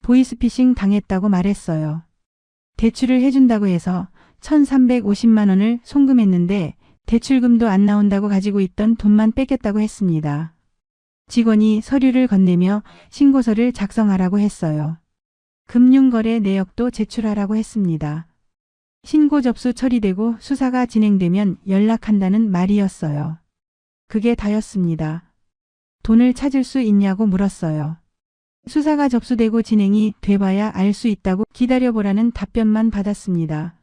보이스피싱 당했다고 말했어요. 대출을 해준다고 해서 1350만 원을 송금했는데 대출금도 안 나온다고 가지고 있던 돈만 뺏겼다고 했습니다. 직원이 서류를 건네며 신고서를 작성하라고 했어요. 금융거래 내역도 제출하라고 했습니다. 신고 접수 처리되고 수사가 진행되면 연락한다는 말이었어요. 그게 다였습니다. 돈을 찾을 수 있냐고 물었어요. 수사가 접수되고 진행이 돼봐야 알 수 있다고 기다려보라는 답변만 받았습니다.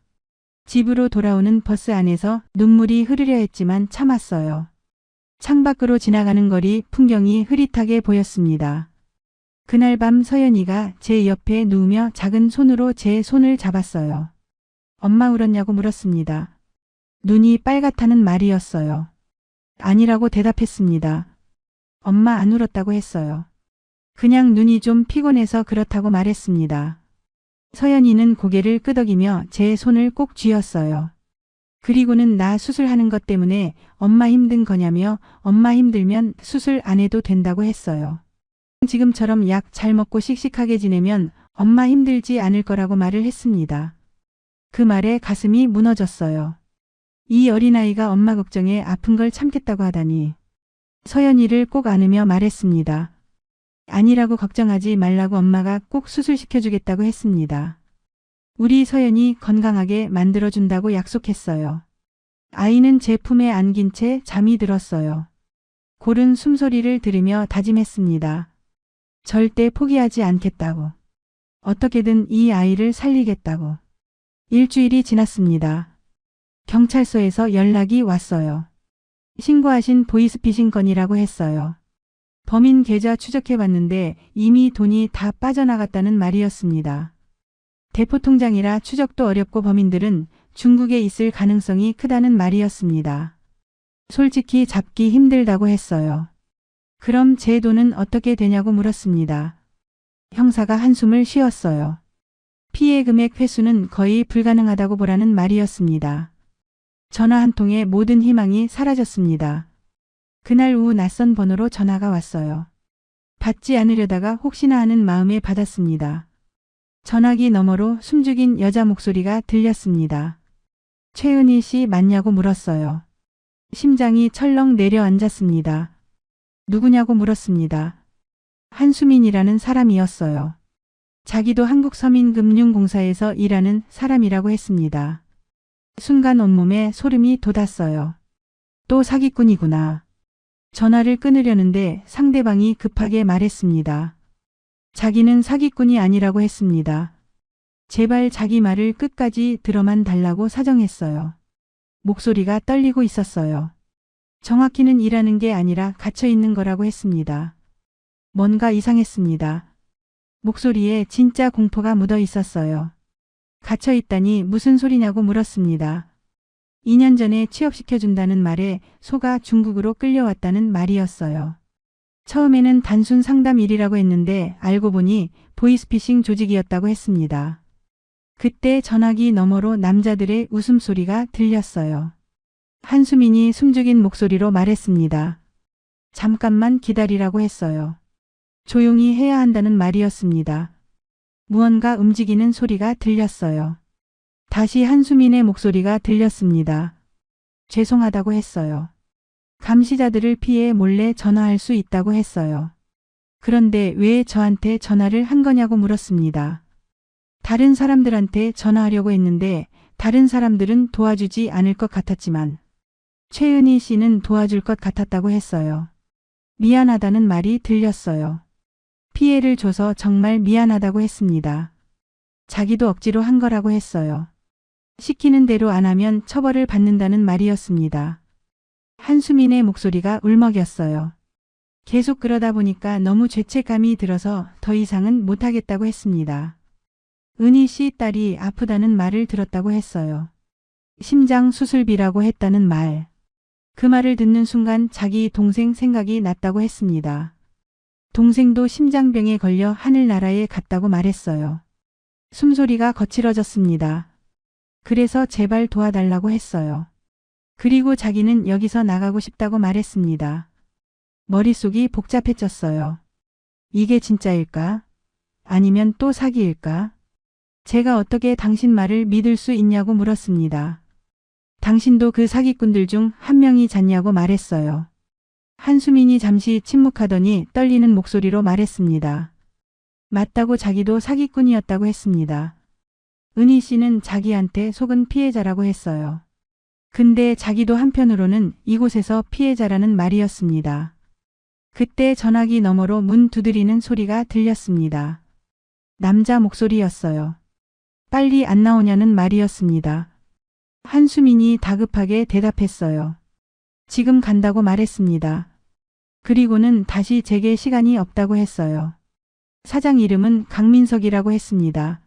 집으로 돌아오는 버스 안에서 눈물이 흐르려 했지만 참았어요. 창밖으로 지나가는 거리 풍경이 흐릿하게 보였습니다. 그날 밤 서연이가 제 옆에 누우며 작은 손으로 제 손을 잡았어요. 엄마 울었냐고 물었습니다. 눈이 빨갛다는 말이었어요. 아니라고 대답했습니다. 엄마 안 울었다고 했어요. 그냥 눈이 좀 피곤해서 그렇다고 말했습니다. 서연이는 고개를 끄덕이며 제 손을 꼭 쥐었어요. 그리고는 나 수술하는 것 때문에 엄마 힘든 거냐며 엄마 힘들면 수술 안 해도 된다고 했어요. 지금처럼 약 잘 먹고 씩씩하게 지내면 엄마 힘들지 않을 거라고 말을 했습니다. 그 말에 가슴이 무너졌어요. 이 어린아이가 엄마 걱정에 아픈 걸 참겠다고 하다니. 서연이를 꼭 안으며 말했습니다. 아니라고 걱정하지 말라고 엄마가 꼭 수술시켜주겠다고 했습니다. 우리 서연이 건강하게 만들어준다고 약속했어요. 아이는 제 품에 안긴 채 잠이 들었어요. 고른 숨소리를 들으며 다짐했습니다. 절대 포기하지 않겠다고. 어떻게든 이 아이를 살리겠다고. 일주일이 지났습니다. 경찰서에서 연락이 왔어요. 신고하신 보이스피싱 건이라고 했어요. 범인 계좌 추적해봤는데 이미 돈이 다 빠져나갔다는 말이었습니다. 대포통장이라 추적도 어렵고 범인들은 중국에 있을 가능성이 크다는 말이었습니다. 솔직히 잡기 힘들다고 했어요. 그럼 제 돈은 어떻게 되냐고 물었습니다. 형사가 한숨을 쉬었어요. 피해 금액 회수는 거의 불가능하다고 보라는 말이었습니다. 전화 한 통에 모든 희망이 사라졌습니다. 그날 오후 낯선 번호로 전화가 왔어요. 받지 않으려다가 혹시나 하는 마음에 받았습니다. 전화기 너머로 숨죽인 여자 목소리가 들렸습니다. 최은희 씨 맞냐고 물었어요. 심장이 철렁 내려앉았습니다. 누구냐고 물었습니다. 한수민이라는 사람이었어요. 자기도 한국서민금융공사에서 일하는 사람이라고 했습니다. 순간 온몸에 소름이 돋았어요. 또 사기꾼이구나. 전화를 끊으려는데 상대방이 급하게 말했습니다. 자기는 사기꾼이 아니라고 했습니다. 제발 자기 말을 끝까지 들어만 달라고 사정했어요. 목소리가 떨리고 있었어요. 정확히는 일하는 게 아니라 갇혀 있는 거라고 했습니다. 뭔가 이상했습니다. 목소리에 진짜 공포가 묻어 있었어요. 갇혀 있다니 무슨 소리냐고 물었습니다. 2년 전에 취업시켜준다는 말에 속아 중국으로 끌려왔다는 말이었어요. 처음에는 단순 상담 일이라고 했는데 알고 보니 보이스피싱 조직이었다고 했습니다. 그때 전화기 너머로 남자들의 웃음소리가 들렸어요. 한수민이 숨죽인 목소리로 말했습니다. 잠깐만 기다리라고 했어요. 조용히 해야 한다는 말이었습니다. 무언가 움직이는 소리가 들렸어요. 다시 한수민의 목소리가 들렸습니다. 죄송하다고 했어요. 감시자들을 피해 몰래 전화할 수 있다고 했어요. 그런데 왜 저한테 전화를 한 거냐고 물었습니다. 다른 사람들한테 전화하려고 했는데 다른 사람들은 도와주지 않을 것 같았지만 최은희 씨는 도와줄 것 같았다고 했어요. 미안하다는 말이 들렸어요. 피해를 줘서 정말 미안하다고 했습니다. 자기도 억지로 한 거라고 했어요. 시키는 대로 안 하면 처벌을 받는다는 말이었습니다. 한수민의 목소리가 울먹였어요. 계속 그러다 보니까 너무 죄책감이 들어서 더 이상은 못하겠다고 했습니다. 은희 씨 딸이 아프다는 말을 들었다고 했어요. 심장 수술비라고 했다는 말. 그 말을 듣는 순간 자기 동생 생각이 났다고 했습니다. 동생도 심장병에 걸려 하늘나라에 갔다고 말했어요. 숨소리가 거칠어졌습니다. 그래서 제발 도와달라고 했어요. 그리고 자기는 여기서 나가고 싶다고 말했습니다. 머릿속이 복잡해졌어요. 이게 진짜일까? 아니면 또 사기일까? 제가 어떻게 당신 말을 믿을 수 있냐고 물었습니다. 당신도 그 사기꾼들 중 한 명이 잤냐고 말했어요. 한수민이 잠시 침묵하더니 떨리는 목소리로 말했습니다. 맞다고 자기도 사기꾼이었다고 했습니다. 은희 씨는 자기한테 속은 피해자라고 했어요. 근데 자기도 한편으로는 이곳에서 피해자라는 말이었습니다. 그때 전화기 너머로 문 두드리는 소리가 들렸습니다. 남자 목소리였어요. 빨리 안 나오냐는 말이었습니다. 한수민이 다급하게 대답했어요. 지금 간다고 말했습니다. 그리고는 다시 제게 시간이 없다고 했어요. 사장 이름은 강민석이라고 했습니다.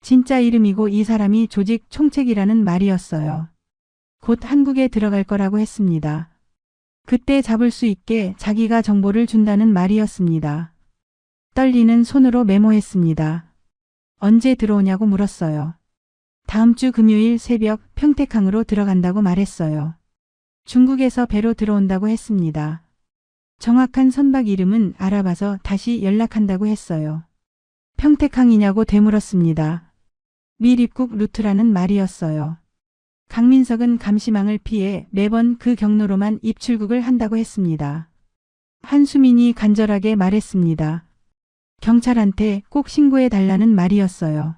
진짜 이름이고 이 사람이 조직 총책이라는 말이었어요. 곧 한국에 들어갈 거라고 했습니다. 그때 잡을 수 있게 자기가 정보를 준다는 말이었습니다. 떨리는 손으로 메모했습니다. 언제 들어오냐고 물었어요. 다음 주 금요일 새벽 평택항으로 들어간다고 말했어요. 중국에서 배로 들어온다고 했습니다. 정확한 선박 이름은 알아봐서 다시 연락한다고 했어요. 평택항이냐고 되물었습니다. 밀 입국 루트라는 말이었어요. 강민석은 감시망을 피해 매번 그 경로로만 입출국을 한다고 했습니다. 한수민이 간절하게 말했습니다. 경찰한테 꼭 신고해 달라는 말이었어요.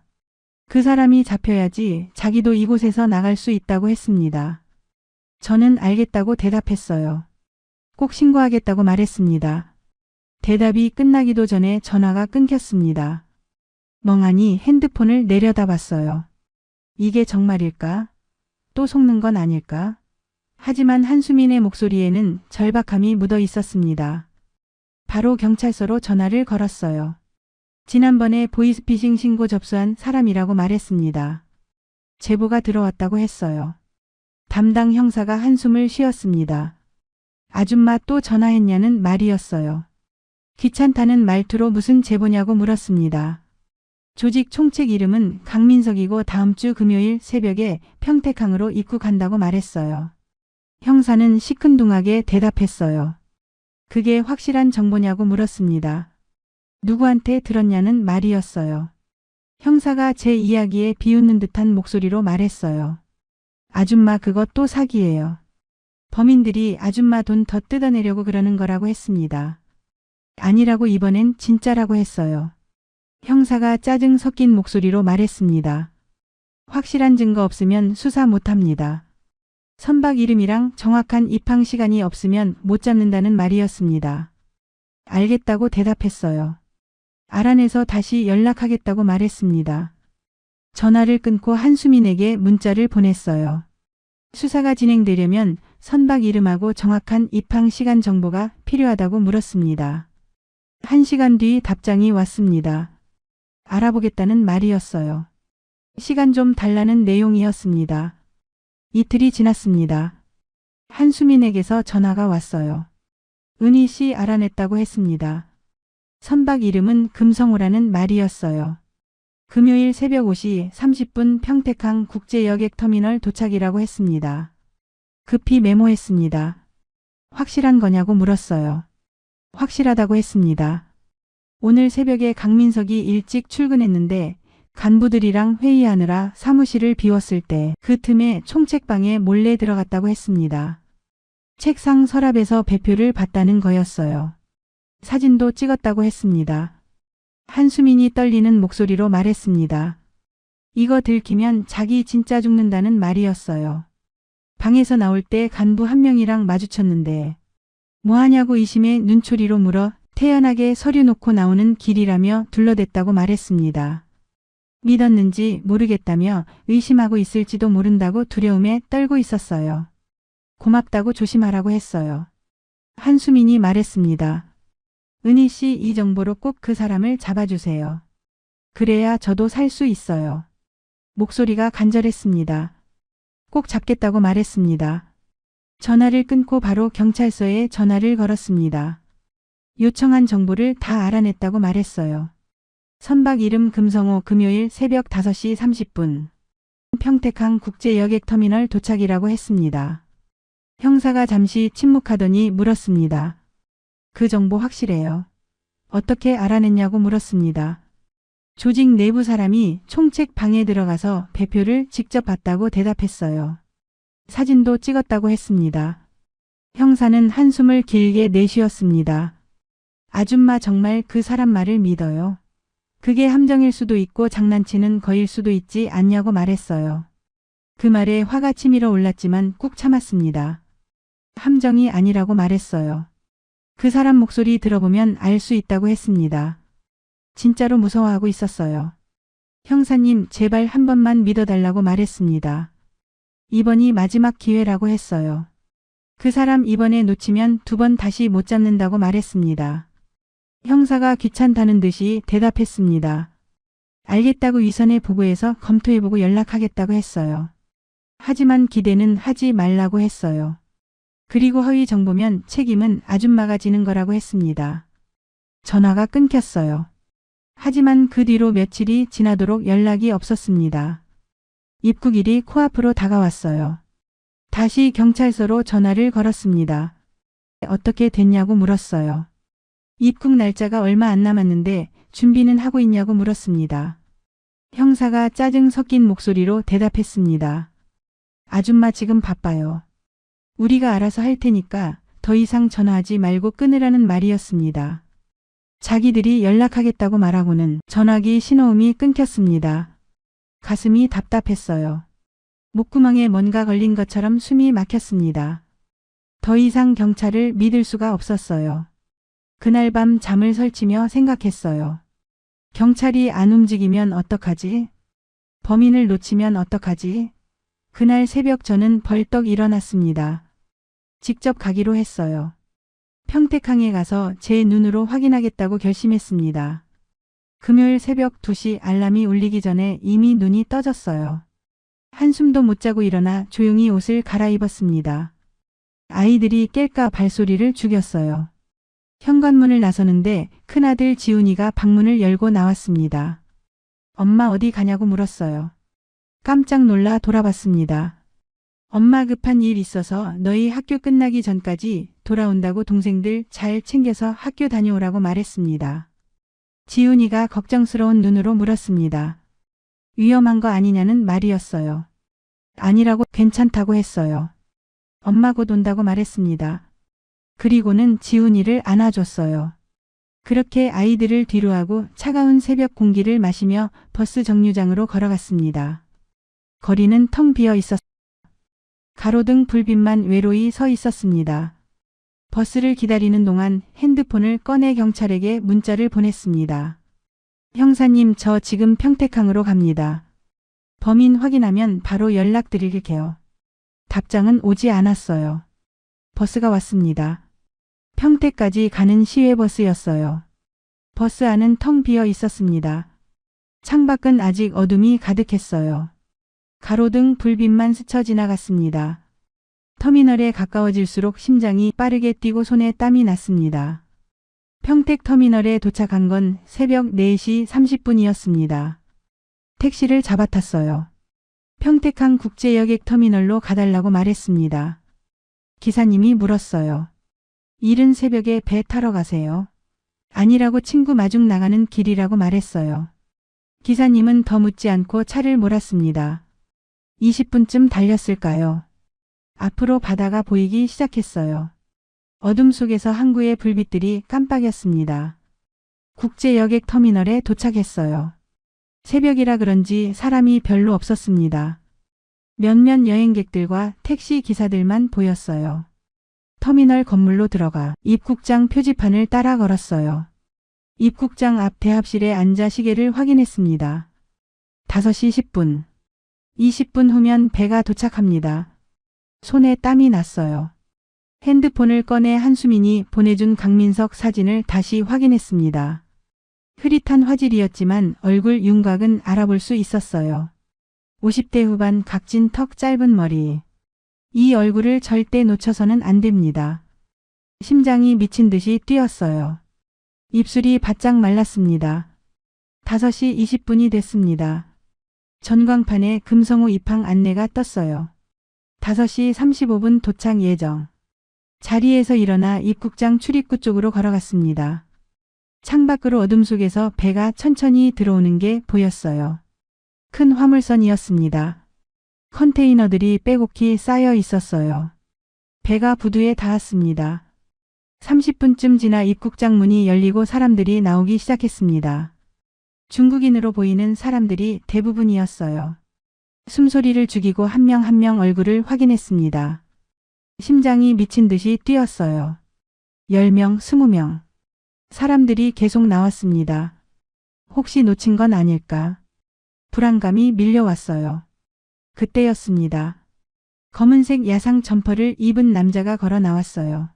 그 사람이 잡혀야지 자기도 이곳에서 나갈 수 있다고 했습니다. 저는 알겠다고 대답했어요. 꼭 신고하겠다고 말했습니다. 대답이 끝나기도 전에 전화가 끊겼습니다. 멍하니 핸드폰을 내려다봤어요. 이게 정말일까? 또 속는 건 아닐까? 하지만 한수민의 목소리에는 절박함이 묻어 있었습니다. 바로 경찰서로 전화를 걸었어요. 지난번에 보이스피싱 신고 접수한 사람이라고 말했습니다. 제보가 들어왔다고 했어요. 담당 형사가 한숨을 쉬었습니다. 아줌마 또 전화했냐는 말이었어요. 귀찮다는 말투로 무슨 제보냐고 물었습니다. 조직 총책 이름은 강민석이고 다음 주 금요일 새벽에 평택항으로 입국한다고 말했어요. 형사는 시큰둥하게 대답했어요. 그게 확실한 정보냐고 물었습니다. 누구한테 들었냐는 말이었어요. 형사가 제 이야기에 비웃는 듯한 목소리로 말했어요. 아줌마 그거 또 사기예요. 범인들이 아줌마 돈 더 뜯어내려고 그러는 거라고 했습니다. 아니라고 이번엔 진짜라고 했어요. 형사가 짜증 섞인 목소리로 말했습니다. 확실한 증거 없으면 수사 못합니다. 선박 이름이랑 정확한 입항 시간이 없으면 못 잡는다는 말이었습니다. 알겠다고 대답했어요. 알아내서 다시 연락하겠다고 말했습니다. 전화를 끊고 한수민에게 문자를 보냈어요. 수사가 진행되려면 선박 이름하고 정확한 입항 시간 정보가 필요하다고 물었습니다. 1시간 뒤 답장이 왔습니다. 알아보겠다는 말이었어요. 시간 좀 달라는 내용이었습니다. 이틀이 지났습니다. 한수민에게서 전화가 왔어요. 은희 씨 알아냈다고 했습니다. 선박 이름은 금성호라는 말이었어요. 금요일 새벽 5시 30분 평택항 국제여객터미널 도착이라고 했습니다. 급히 메모했습니다. 확실한 거냐고 물었어요. 확실하다고 했습니다. 오늘 새벽에 강민석이 일찍 출근했는데 간부들이랑 회의하느라 사무실을 비웠을 때 그 틈에 총책방에 몰래 들어갔다고 했습니다. 책상 서랍에서 배표를 봤다는 거였어요. 사진도 찍었다고 했습니다. 한수민이 떨리는 목소리로 말했습니다. 이거 들키면 자기 진짜 죽는다는 말이었어요. 방에서 나올 때 간부 한 명이랑 마주쳤는데 뭐하냐고 의심의 눈초리로 물어 태연하게 서류 놓고 나오는 길이라며 둘러댔다고 말했습니다. 믿었는지 모르겠다며 의심하고 있을지도 모른다고 두려움에 떨고 있었어요. 고맙다고 조심하라고 했어요. 한수민이 말했습니다. 은희 씨 이 정보로 꼭 그 사람을 잡아주세요. 그래야 저도 살 수 있어요. 목소리가 간절했습니다. 꼭 잡겠다고 말했습니다. 전화를 끊고 바로 경찰서에 전화를 걸었습니다. 요청한 정보를 다 알아냈다고 말했어요. 선박 이름 금성호 금요일 새벽 5시 30분. 평택항 국제여객터미널 도착이라고 했습니다. 형사가 잠시 침묵하더니 물었습니다. 그 정보 확실해요. 어떻게 알아냈냐고 물었습니다. 조직 내부 사람이 총책 방에 들어가서 배표를 직접 봤다고 대답했어요. 사진도 찍었다고 했습니다. 형사는 한숨을 길게 내쉬었습니다. 아줌마 정말 그 사람 말을 믿어요. 그게 함정일 수도 있고 장난치는 거일 수도 있지 않냐고 말했어요. 그 말에 화가 치밀어 올랐지만 꾹 참았습니다. 함정이 아니라고 말했어요. 그 사람 목소리 들어보면 알 수 있다고 했습니다. 진짜로 무서워하고 있었어요. 형사님 제발 한 번만 믿어달라고 말했습니다. 이번이 마지막 기회라고 했어요. 그 사람 이번에 놓치면 2번 다시 못 잡는다고 말했습니다. 형사가 귀찮다는 듯이 대답했습니다. 알겠다고 위선에 보고해서 검토해보고 연락하겠다고 했어요. 하지만 기대는 하지 말라고 했어요. 그리고 허위 정보면 책임은 아줌마가 지는 거라고 했습니다. 전화가 끊겼어요. 하지만 그 뒤로 며칠이 지나도록 연락이 없었습니다. 입국일이 코앞으로 다가왔어요. 다시 경찰서로 전화를 걸었습니다. 어떻게 됐냐고 물었어요. 입국 날짜가 얼마 안 남았는데 준비는 하고 있냐고 물었습니다. 형사가 짜증 섞인 목소리로 대답했습니다. 아줌마 지금 바빠요. 우리가 알아서 할 테니까 더 이상 전화하지 말고 끊으라는 말이었습니다. 자기들이 연락하겠다고 말하고는 전화기 신호음이 끊겼습니다. 가슴이 답답했어요. 목구멍에 뭔가 걸린 것처럼 숨이 막혔습니다. 더 이상 경찰을 믿을 수가 없었어요. 그날 밤 잠을 설치며 생각했어요. 경찰이 안 움직이면 어떡하지? 범인을 놓치면 어떡하지? 그날 새벽 저는 벌떡 일어났습니다. 직접 가기로 했어요. 평택항에 가서 제 눈으로 확인하겠다고 결심했습니다. 금요일 새벽 2시 알람이 울리기 전에 이미 눈이 떠졌어요. 한숨도 못 자고 일어나 조용히 옷을 갈아입었습니다. 아이들이 깰까 발소리를 죽였어요. 현관문을 나서는데 큰아들 지훈이가 방문을 열고 나왔습니다. 엄마 어디 가냐고 물었어요. 깜짝 놀라 돌아봤습니다. 엄마 급한 일 있어서 너희 학교 끝나기 전까지 돌아온다고 동생들 잘 챙겨서 학교 다녀오라고 말했습니다. 지훈이가 걱정스러운 눈으로 물었습니다. 위험한 거 아니냐는 말이었어요. 아니라고 괜찮다고 했어요. 엄마 곧 온다고 말했습니다. 그리고는 지훈이를 안아줬어요. 그렇게 아이들을 뒤로하고 차가운 새벽 공기를 마시며 버스 정류장으로 걸어갔습니다. 거리는 텅 비어 있었습니다. 가로등 불빛만 외로이 서 있었습니다. 버스를 기다리는 동안 핸드폰을 꺼내 경찰에게 문자를 보냈습니다. 형사님, 저 지금 평택항으로 갑니다. 범인 확인하면 바로 연락드릴게요. 답장은 오지 않았어요. 버스가 왔습니다. 평택까지 가는 시외버스였어요. 버스 안은 텅 비어 있었습니다. 창밖은 아직 어둠이 가득했어요. 가로등 불빛만 스쳐 지나갔습니다. 터미널에 가까워질수록 심장이 빠르게 뛰고 손에 땀이 났습니다. 평택 터미널에 도착한 건 새벽 4시 30분이었습니다. 택시를 잡아탔어요. 평택항 국제여객 터미널로 가달라고 말했습니다. 기사님이 물었어요. 이른 새벽에 배 타러 가세요? 아니라고 친구 마중 나가는 길이라고 말했어요. 기사님은 더 묻지 않고 차를 몰았습니다. 20분쯤 달렸을까요? 앞으로 바다가 보이기 시작했어요. 어둠 속에서 항구의 불빛들이 깜빡였습니다. 국제여객 터미널에 도착했어요. 새벽이라 그런지 사람이 별로 없었습니다. 몇몇 여행객들과 택시 기사들만 보였어요. 터미널 건물로 들어가 입국장 표지판을 따라 걸었어요. 입국장 앞 대합실에 앉아 시계를 확인했습니다. 5시 10분. 20분 후면 배가 도착합니다. 손에 땀이 났어요. 핸드폰을 꺼내 한수민이 보내준 강민석 사진을 다시 확인했습니다. 흐릿한 화질이었지만 얼굴 윤곽은 알아볼 수 있었어요. 50대 후반 각진 턱 짧은 머리. 이 얼굴을 절대 놓쳐서는 안 됩니다. 심장이 미친 듯이 뛰었어요. 입술이 바짝 말랐습니다. 5시 20분이 됐습니다. 전광판에 금성호 입항 안내가 떴어요. 5시 35분 도착 예정. 자리에서 일어나 입국장 출입구 쪽으로 걸어갔습니다. 창밖으로 어둠 속에서 배가 천천히 들어오는 게 보였어요. 큰 화물선이었습니다. 컨테이너들이 빼곡히 쌓여 있었어요. 배가 부두에 닿았습니다. 30분쯤 지나 입국장 문이 열리고 사람들이 나오기 시작했습니다. 중국인으로 보이는 사람들이 대부분이었어요. 숨소리를 죽이고 한 명 한 명 얼굴을 확인했습니다. 심장이 미친 듯이 뛰었어요. 10명, 20명. 사람들이 계속 나왔습니다. 혹시 놓친 건 아닐까? 불안감이 밀려왔어요. 그때였습니다. 검은색 야상 점퍼를 입은 남자가 걸어 나왔어요.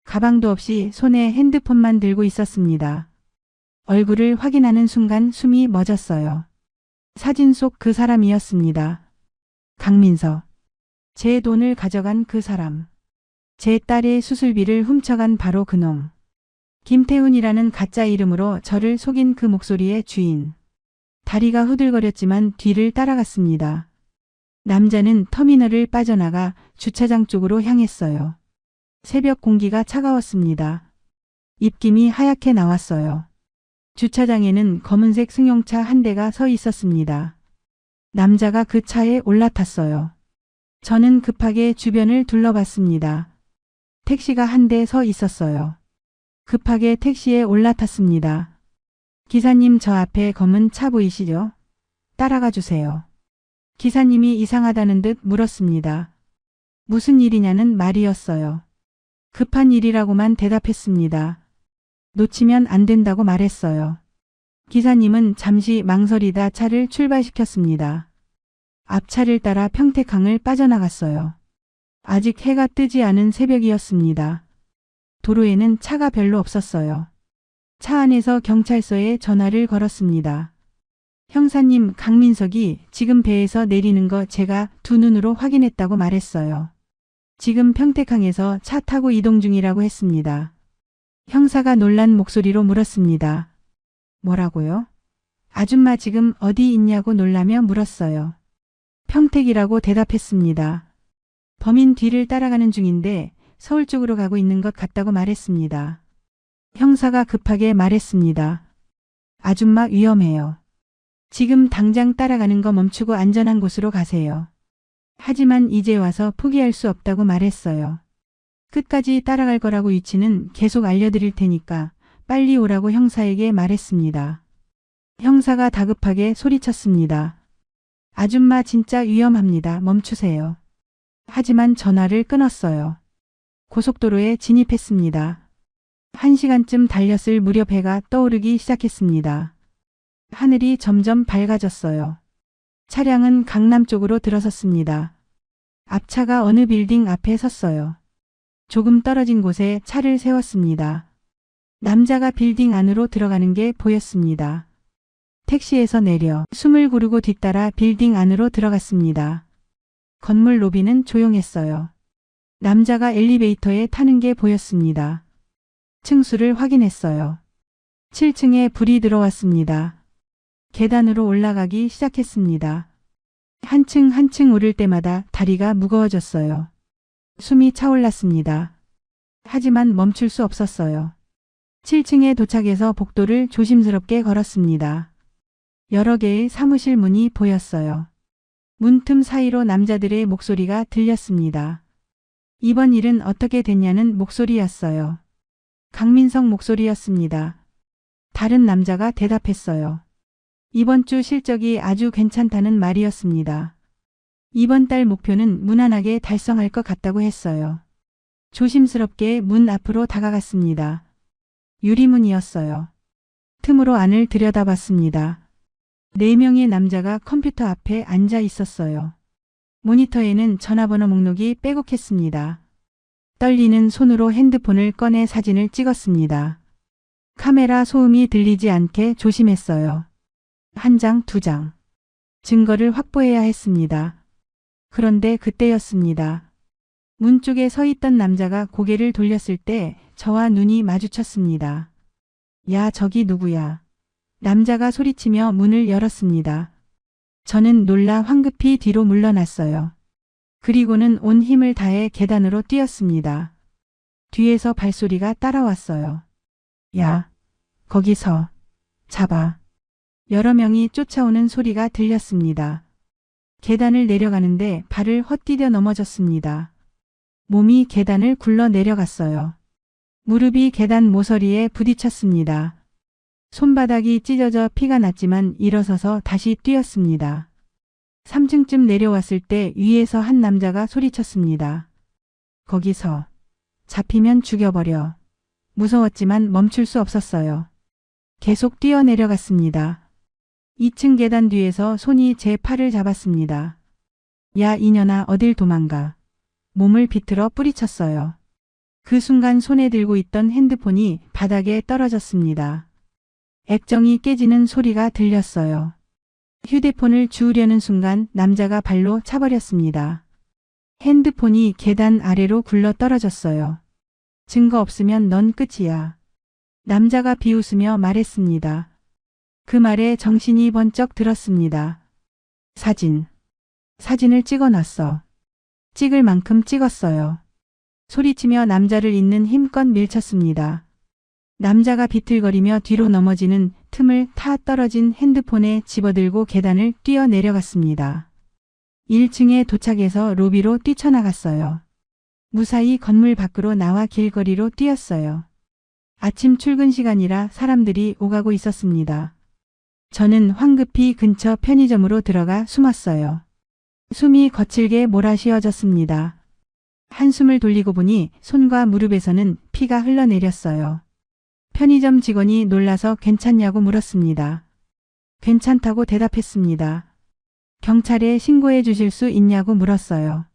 가방도 없이 손에 핸드폰만 들고 있었습니다. 얼굴을 확인하는 순간 숨이 멎었어요. 사진 속 그 사람이었습니다. 강민서. 제 돈을 가져간 그 사람. 제 딸의 수술비를 훔쳐간 바로 그놈. 김태훈이라는 가짜 이름으로 저를 속인 그 목소리의 주인. 다리가 후들거렸지만 뒤를 따라갔습니다. 남자는 터미널을 빠져나가 주차장 쪽으로 향했어요. 새벽 공기가 차가웠습니다. 입김이 하얗게 나왔어요. 주차장에는 검은색 승용차 한 대가 서 있었습니다. 남자가 그 차에 올라탔어요. 저는 급하게 주변을 둘러봤습니다. 택시가 한 대 서 있었어요. 급하게 택시에 올라탔습니다. 기사님, 저 앞에 검은 차 보이시죠? 따라가 주세요. 기사님이 이상하다는 듯 물었습니다. 무슨 일이냐는 말이었어요. 급한 일이라고만 대답했습니다. 놓치면 안 된다고 말했어요. 기사님은 잠시 망설이다 차를 출발시켰습니다. 앞차를 따라 평택항을 빠져나갔어요. 아직 해가 뜨지 않은 새벽이었습니다. 도로에는 차가 별로 없었어요. 차 안에서 경찰서에 전화를 걸었습니다. 형사님, 강민석이 지금 배에서 내리는 거 제가 두 눈으로 확인했다고 말했어요. 지금 평택항에서 차 타고 이동 중이라고 했습니다. 형사가 놀란 목소리로 물었습니다. 뭐라고요? 아줌마 지금 어디 있냐고 놀라며 물었어요. 평택이라고 대답했습니다. 범인 뒤를 따라가는 중인데 서울 쪽으로 가고 있는 것 같다고 말했습니다. 형사가 급하게 말했습니다. 아줌마 위험해요. 지금 당장 따라가는 거 멈추고 안전한 곳으로 가세요. 하지만 이제 와서 포기할 수 없다고 말했어요. 끝까지 따라갈 거라고 위치는 계속 알려드릴 테니까 빨리 오라고 형사에게 말했습니다. 형사가 다급하게 소리쳤습니다. 아줌마 진짜 위험합니다. 멈추세요. 하지만 전화를 끊었어요. 고속도로에 진입했습니다. 1시간쯤 달렸을 무렵 해가 떠오르기 시작했습니다. 하늘이 점점 밝아졌어요. 차량은 강남 쪽으로 들어섰습니다. 앞차가 어느 빌딩 앞에 섰어요. 조금 떨어진 곳에 차를 세웠습니다. 남자가 빌딩 안으로 들어가는 게 보였습니다. 택시에서 내려 숨을 고르고 뒤따라 빌딩 안으로 들어갔습니다. 건물 로비는 조용했어요. 남자가 엘리베이터에 타는 게 보였습니다. 층수를 확인했어요. 7층에 불이 들어왔습니다. 계단으로 올라가기 시작했습니다. 한 층 한 층 오를 때마다 다리가 무거워졌어요. 숨이 차올랐습니다. 하지만 멈출 수 없었어요. 7층에 도착해서 복도를 조심스럽게 걸었습니다. 여러 개의 사무실 문이 보였어요. 문틈 사이로 남자들의 목소리가 들렸습니다. 이번 일은 어떻게 됐냐는 목소리였어요. 강민석 목소리였습니다. 다른 남자가 대답했어요. 이번 주 실적이 아주 괜찮다는 말이었습니다. 이번 달 목표는 무난하게 달성할 것 같다고 했어요. 조심스럽게 문 앞으로 다가갔습니다. 유리문이었어요. 틈으로 안을 들여다봤습니다. 4명의 남자가 컴퓨터 앞에 앉아 있었어요. 모니터에는 전화번호 목록이 빼곡했습니다. 떨리는 손으로 핸드폰을 꺼내 사진을 찍었습니다. 카메라 소음이 들리지 않게 조심했어요. 1장, 2장. 증거를 확보해야 했습니다. 그런데 그때였습니다. 문 쪽에 서 있던 남자가 고개를 돌렸을 때 저와 눈이 마주쳤습니다. 야, 저기 누구야? 남자가 소리치며 문을 열었습니다. 저는 놀라 황급히 뒤로 물러났어요. 그리고는 온 힘을 다해 계단으로 뛰었습니다. 뒤에서 발소리가 따라왔어요. 야, 거기서 잡아. 여러 명이 쫓아오는 소리가 들렸습니다. 계단을 내려가는데 발을 헛디뎌 넘어졌습니다. 몸이 계단을 굴러 내려갔어요. 무릎이 계단 모서리에 부딪혔습니다. 손바닥이 찢어져 피가 났지만 일어서서 다시 뛰었습니다. 3층쯤 내려왔을 때 위에서 한 남자가 소리쳤습니다. 거기서 잡히면 죽여버려. 무서웠지만 멈출 수 없었어요. 계속 뛰어내려갔습니다. 2층 계단 뒤에서 손이 제 팔을 잡았습니다. 야, 이년아, 어딜 도망가. 몸을 비틀어 뿌리쳤어요. 그 순간 손에 들고 있던 핸드폰이 바닥에 떨어졌습니다. 액정이 깨지는 소리가 들렸어요. 휴대폰을 주우려는 순간 남자가 발로 차버렸습니다. 핸드폰이 계단 아래로 굴러 떨어졌어요. 증거 없으면 넌 끝이야. 남자가 비웃으며 말했습니다. 그 말에 정신이 번쩍 들었습니다. 사진을 찍어놨어. 찍을 만큼 찍었어요. 소리치며 남자를 잇는 힘껏 밀쳤습니다. 남자가 비틀거리며 뒤로 넘어지는 틈을 타 떨어진 핸드폰에 집어들고 계단을 뛰어 내려갔습니다. 1층에 도착해서 로비로 뛰쳐나갔어요. 무사히 건물 밖으로 나와 길거리로 뛰었어요. 아침 출근 시간이라 사람들이 오가고 있었습니다. 저는 황급히 근처 편의점으로 들어가 숨었어요. 숨이 거칠게 몰아쉬어졌습니다. 한숨을 돌리고 보니 손과 무릎에서는 피가 흘러내렸어요. 편의점 직원이 놀라서 괜찮냐고 물었습니다. 괜찮다고 대답했습니다. 경찰에 신고해 주실 수 있냐고 물었어요.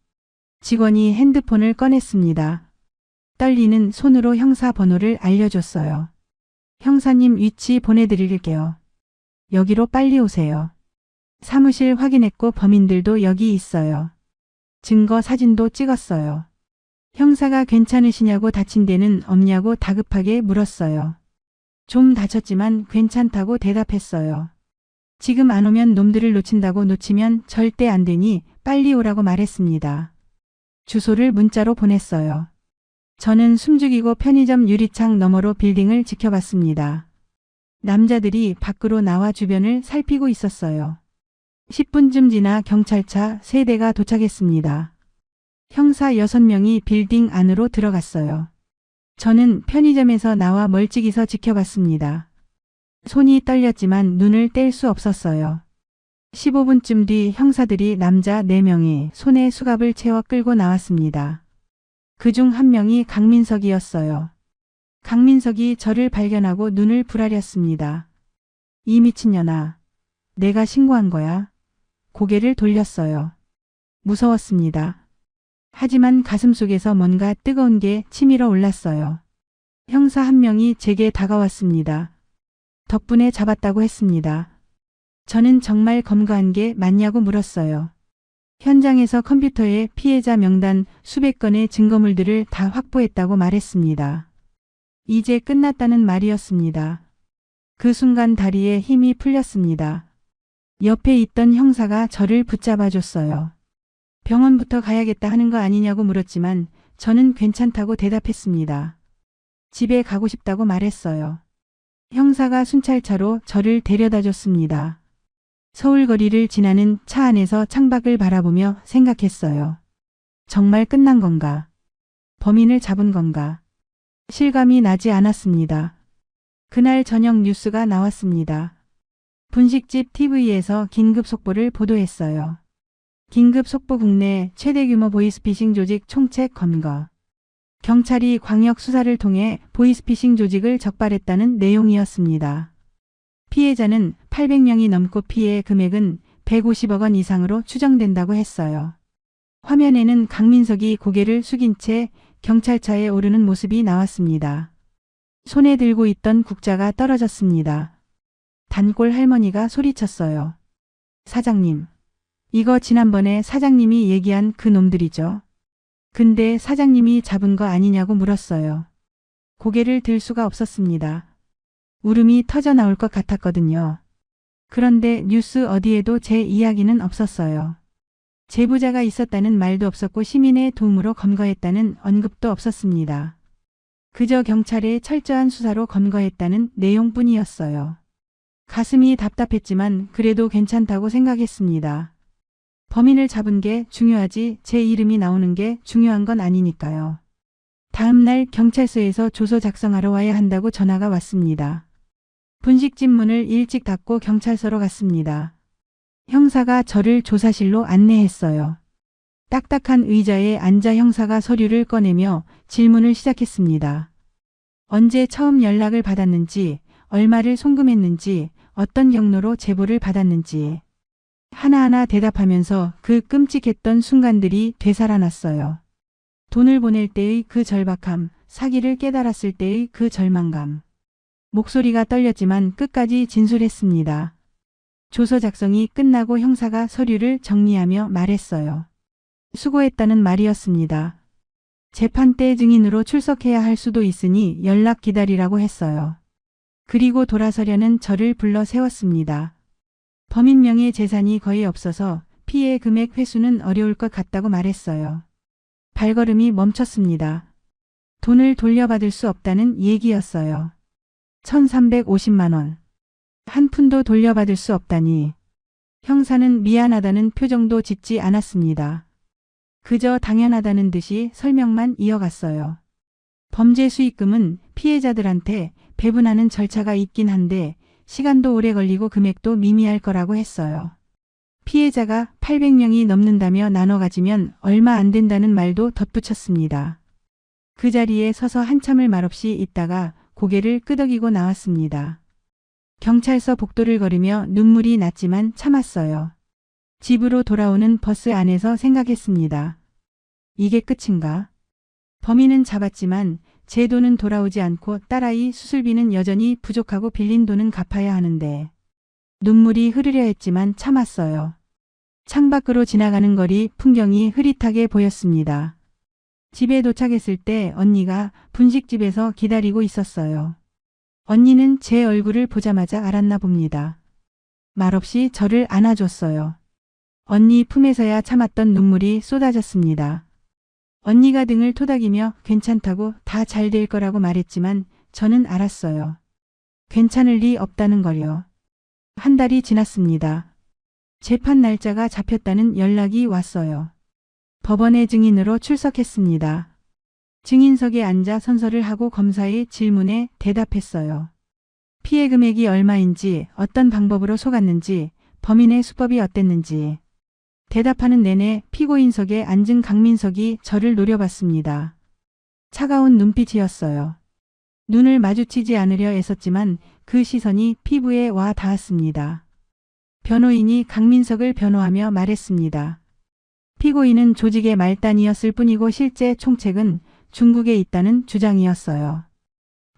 직원이 핸드폰을 꺼냈습니다. 떨리는 손으로 형사 번호를 알려줬어요. 형사님 위치 보내드릴게요. 여기로 빨리 오세요. 사무실 확인했고 범인들도 여기 있어요. 증거 사진도 찍었어요. 형사가 괜찮으시냐고 다친 데는 없냐고 다급하게 물었어요. 좀 다쳤지만 괜찮다고 대답했어요. 지금 안 오면 놈들을 놓친다고 놓치면 절대 안 되니 빨리 오라고 말했습니다. 주소를 문자로 보냈어요. 저는 숨죽이고 편의점 유리창 너머로 빌딩을 지켜봤습니다. 남자들이 밖으로 나와 주변을 살피고 있었어요. 10분쯤 지나 경찰차 3대가 도착했습니다. 형사 6명이 빌딩 안으로 들어갔어요. 저는 편의점에서 나와 멀찍이서 지켜봤습니다. 손이 떨렸지만 눈을 뗄 수 없었어요. 15분쯤 뒤 형사들이 남자 4명이 손에 수갑을 채워 끌고 나왔습니다. 그중 한 명이 강민석이었어요. 강민석이 저를 발견하고 눈을 부라렸습니다. 이 미친년아, 내가 신고한 거야. 고개를 돌렸어요. 무서웠습니다. 하지만 가슴속에서 뭔가 뜨거운 게 치밀어 올랐어요. 형사 한 명이 제게 다가왔습니다. 덕분에 잡았다고 했습니다. 저는 정말 검거한 게 맞냐고 물었어요. 현장에서 컴퓨터에 피해자 명단 수백 건의 증거물들을 다 확보했다고 말했습니다. 이제 끝났다는 말이었습니다. 그 순간 다리에 힘이 풀렸습니다. 옆에 있던 형사가 저를 붙잡아 줬어요. 병원부터 가야겠다 하는 거 아니냐고 물었지만 저는 괜찮다고 대답했습니다. 집에 가고 싶다고 말했어요. 형사가 순찰차로 저를 데려다 줬습니다. 서울 거리를 지나는 차 안에서 창밖을 바라보며 생각했어요. 정말 끝난 건가? 범인을 잡은 건가? 실감이 나지 않았습니다. 그날 저녁 뉴스가 나왔습니다. 분식집 TV에서 긴급 속보를 보도했어요. 긴급 속보 국내 최대 규모 보이스피싱 조직 총책 검거. 경찰이 광역 수사를 통해 보이스피싱 조직을 적발했다는 내용이었습니다. 피해자는 800명이 넘고 피해 금액은 150억 원 이상으로 추정된다고 했어요. 화면에는 강민석이 고개를 숙인 채 경찰차에 오르는 모습이 나왔습니다. 손에 들고 있던 국자가 떨어졌습니다. 단골 할머니가 소리쳤어요. 사장님, 이거 지난번에 사장님이 얘기한 그 놈들이죠. 근데 사장님이 잡은 거 아니냐고 물었어요. 고개를 들 수가 없었습니다. 울음이 터져 나올 것 같았거든요. 그런데 뉴스 어디에도 제 이야기는 없었어요. 제보자가 있었다는 말도 없었고 시민의 도움으로 검거했다는 언급도 없었습니다. 그저 경찰의 철저한 수사로 검거했다는 내용뿐이었어요. 가슴이 답답했지만 그래도 괜찮다고 생각했습니다. 범인을 잡은 게 중요하지 제 이름이 나오는 게 중요한 건 아니니까요. 다음 날 경찰서에서 조서 작성하러 와야 한다고 전화가 왔습니다. 분식집 문을 일찍 닫고 경찰서로 갔습니다. 형사가 저를 조사실로 안내했어요. 딱딱한 의자에 앉아 형사가 서류를 꺼내며 질문을 시작했습니다. 언제 처음 연락을 받았는지, 얼마를 송금했는지, 어떤 경로로 제보를 받았는지 하나하나 대답하면서 그 끔찍했던 순간들이 되살아났어요. 돈을 보낼 때의 그 절박함, 사기를 깨달았을 때의 그 절망감. 목소리가 떨렸지만 끝까지 진술했습니다. 조서 작성이 끝나고 형사가 서류를 정리하며 말했어요. 수고했다는 말이었습니다. 재판 때 증인으로 출석해야 할 수도 있으니 연락 기다리라고 했어요. 그리고 돌아서려는 저를 불러 세웠습니다. 범인명의 재산이 거의 없어서 피해 금액 회수는 어려울 것 같다고 말했어요. 발걸음이 멈췄습니다. 돈을 돌려받을 수 없다는 얘기였어요. 1350만 원. 한 푼도 돌려받을 수 없다니. 형사는 미안하다는 표정도 짓지 않았습니다. 그저 당연하다는 듯이 설명만 이어갔어요. 범죄 수익금은 피해자들한테 배분하는 절차가 있긴 한데 시간도 오래 걸리고 금액도 미미할 거라고 했어요. 피해자가 800명이 넘는다며 나눠 가지면 얼마 안 된다는 말도 덧붙였습니다. 그 자리에 서서 한참을 말없이 있다가 고개를 끄덕이고 나왔습니다. 경찰서 복도를 걸으며 눈물이 났지만 참았어요. 집으로 돌아오는 버스 안에서 생각했습니다. 이게 끝인가? 범인은 잡았지만 제 돈은 돌아오지 않고 딸아이 수술비는 여전히 부족하고 빌린 돈은 갚아야 하는데. 눈물이 흐르려 했지만 참았어요. 창밖으로 지나가는 거리 풍경이 흐릿하게 보였습니다. 집에 도착했을 때 언니가 분식집에서 기다리고 있었어요. 언니는 제 얼굴을 보자마자 알았나 봅니다. 말없이 저를 안아줬어요. 언니 품에서야 참았던 눈물이 쏟아졌습니다. 언니가 등을 토닥이며 괜찮다고 다 잘 될 거라고 말했지만 저는 알았어요. 괜찮을 리 없다는 걸요. 한 달이 지났습니다. 재판 날짜가 잡혔다는 연락이 왔어요. 법원에 증인으로 출석했습니다. 증인석에 앉아 선서를 하고 검사의 질문에 대답했어요. 피해 금액이 얼마인지, 어떤 방법으로 속았는지, 범인의 수법이 어땠는지. 대답하는 내내 피고인석에 앉은 강민석이 저를 노려봤습니다. 차가운 눈빛이었어요. 눈을 마주치지 않으려 애썼지만 그 시선이 피부에 와 닿았습니다. 변호인이 강민석을 변호하며 말했습니다. 피고인은 조직의 말단이었을 뿐이고 실제 총책은 중국에 있다는 주장이었어요.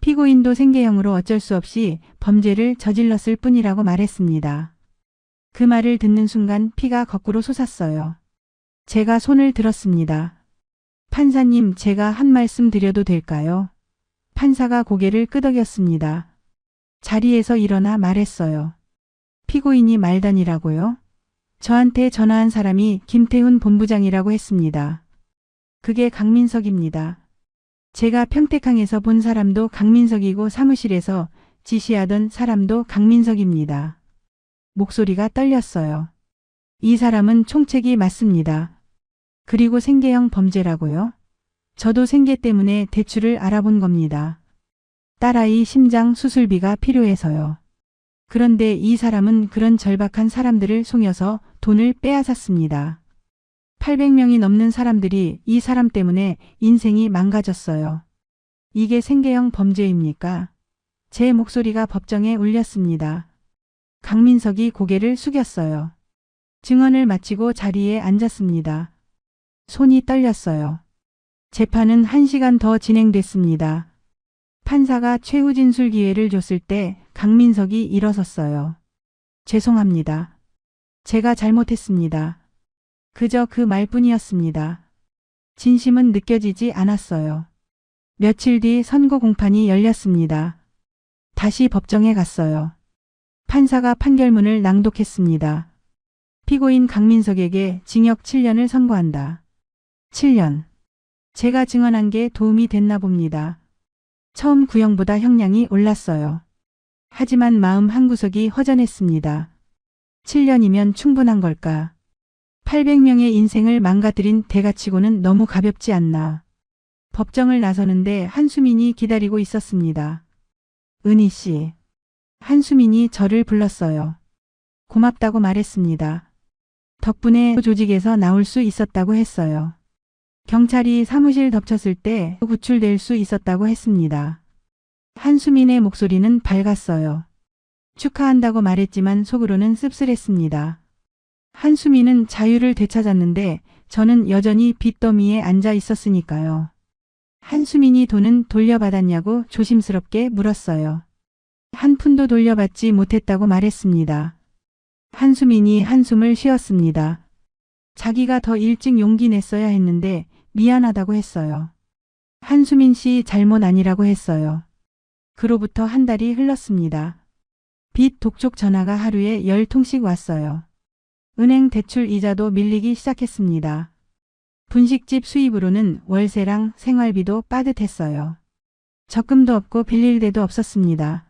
피고인도 생계형으로 어쩔 수 없이 범죄를 저질렀을 뿐이라고 말했습니다. 그 말을 듣는 순간 피가 거꾸로 솟았어요. 제가 손을 들었습니다. 판사님, 제가 한 말씀 드려도 될까요? 판사가 고개를 끄덕였습니다. 자리에서 일어나 말했어요. 피고인이 말단이라고요? 저한테 전화한 사람이 김태훈 본부장이라고 했습니다. 그게 강민석입니다. 제가 평택항에서 본 사람도 강민석이고 사무실에서 지시하던 사람도 강민석입니다. 목소리가 떨렸어요. 이 사람은 총책이 맞습니다. 그리고 생계형 범죄라고요? 저도 생계 때문에 대출을 알아본 겁니다. 딸아이 심장 수술비가 필요해서요. 그런데 이 사람은 그런 절박한 사람들을 속여서 돈을 빼앗았습니다. 800명이 넘는 사람들이 이 사람 때문에 인생이 망가졌어요. 이게 생계형 범죄입니까? 제 목소리가 법정에 울렸습니다. 강민석이 고개를 숙였어요. 증언을 마치고 자리에 앉았습니다. 손이 떨렸어요. 재판은 1시간 더 진행됐습니다. 판사가 최후 진술 기회를 줬을 때 강민석이 일어섰어요. 죄송합니다. 제가 잘못했습니다. 그저 그 말뿐이었습니다. 진심은 느껴지지 않았어요. 며칠 뒤 선고 공판이 열렸습니다. 다시 법정에 갔어요. 판사가 판결문을 낭독했습니다. 피고인 강민석에게 징역 7년을 선고한다. 7년. 제가 증언한 게 도움이 됐나 봅니다. 처음 구형보다 형량이 올랐어요. 하지만 마음 한구석이 허전했습니다. 7년이면 충분한 걸까? 800명의 인생을 망가뜨린 대가치고는 너무 가볍지 않나. 법정을 나서는데 한수민이 기다리고 있었습니다. 은희 씨. 한수민이 저를 불렀어요. 고맙다고 말했습니다. 덕분에 조직에서 나올 수 있었다고 했어요. 경찰이 사무실 덮쳤을 때 구출될 수 있었다고 했습니다. 한수민의 목소리는 밝았어요. 축하한다고 말했지만 속으로는 씁쓸했습니다. 한수민은 자유를 되찾았는데 저는 여전히 빚더미에 앉아 있었으니까요. 한수민이 돈은 돌려받았냐고 조심스럽게 물었어요. 한 푼도 돌려받지 못했다고 말했습니다. 한수민이 한숨을 쉬었습니다. 자기가 더 일찍 용기 냈어야 했는데 미안하다고 했어요. 한수민 씨 잘못 아니라고 했어요. 그로부터 한 달이 흘렀습니다. 빚 독촉 전화가 하루에 10통씩 왔어요. 은행 대출 이자도 밀리기 시작했습니다. 분식집 수입으로는 월세랑 생활비도 빠듯했어요. 적금도 없고 빌릴 데도 없었습니다.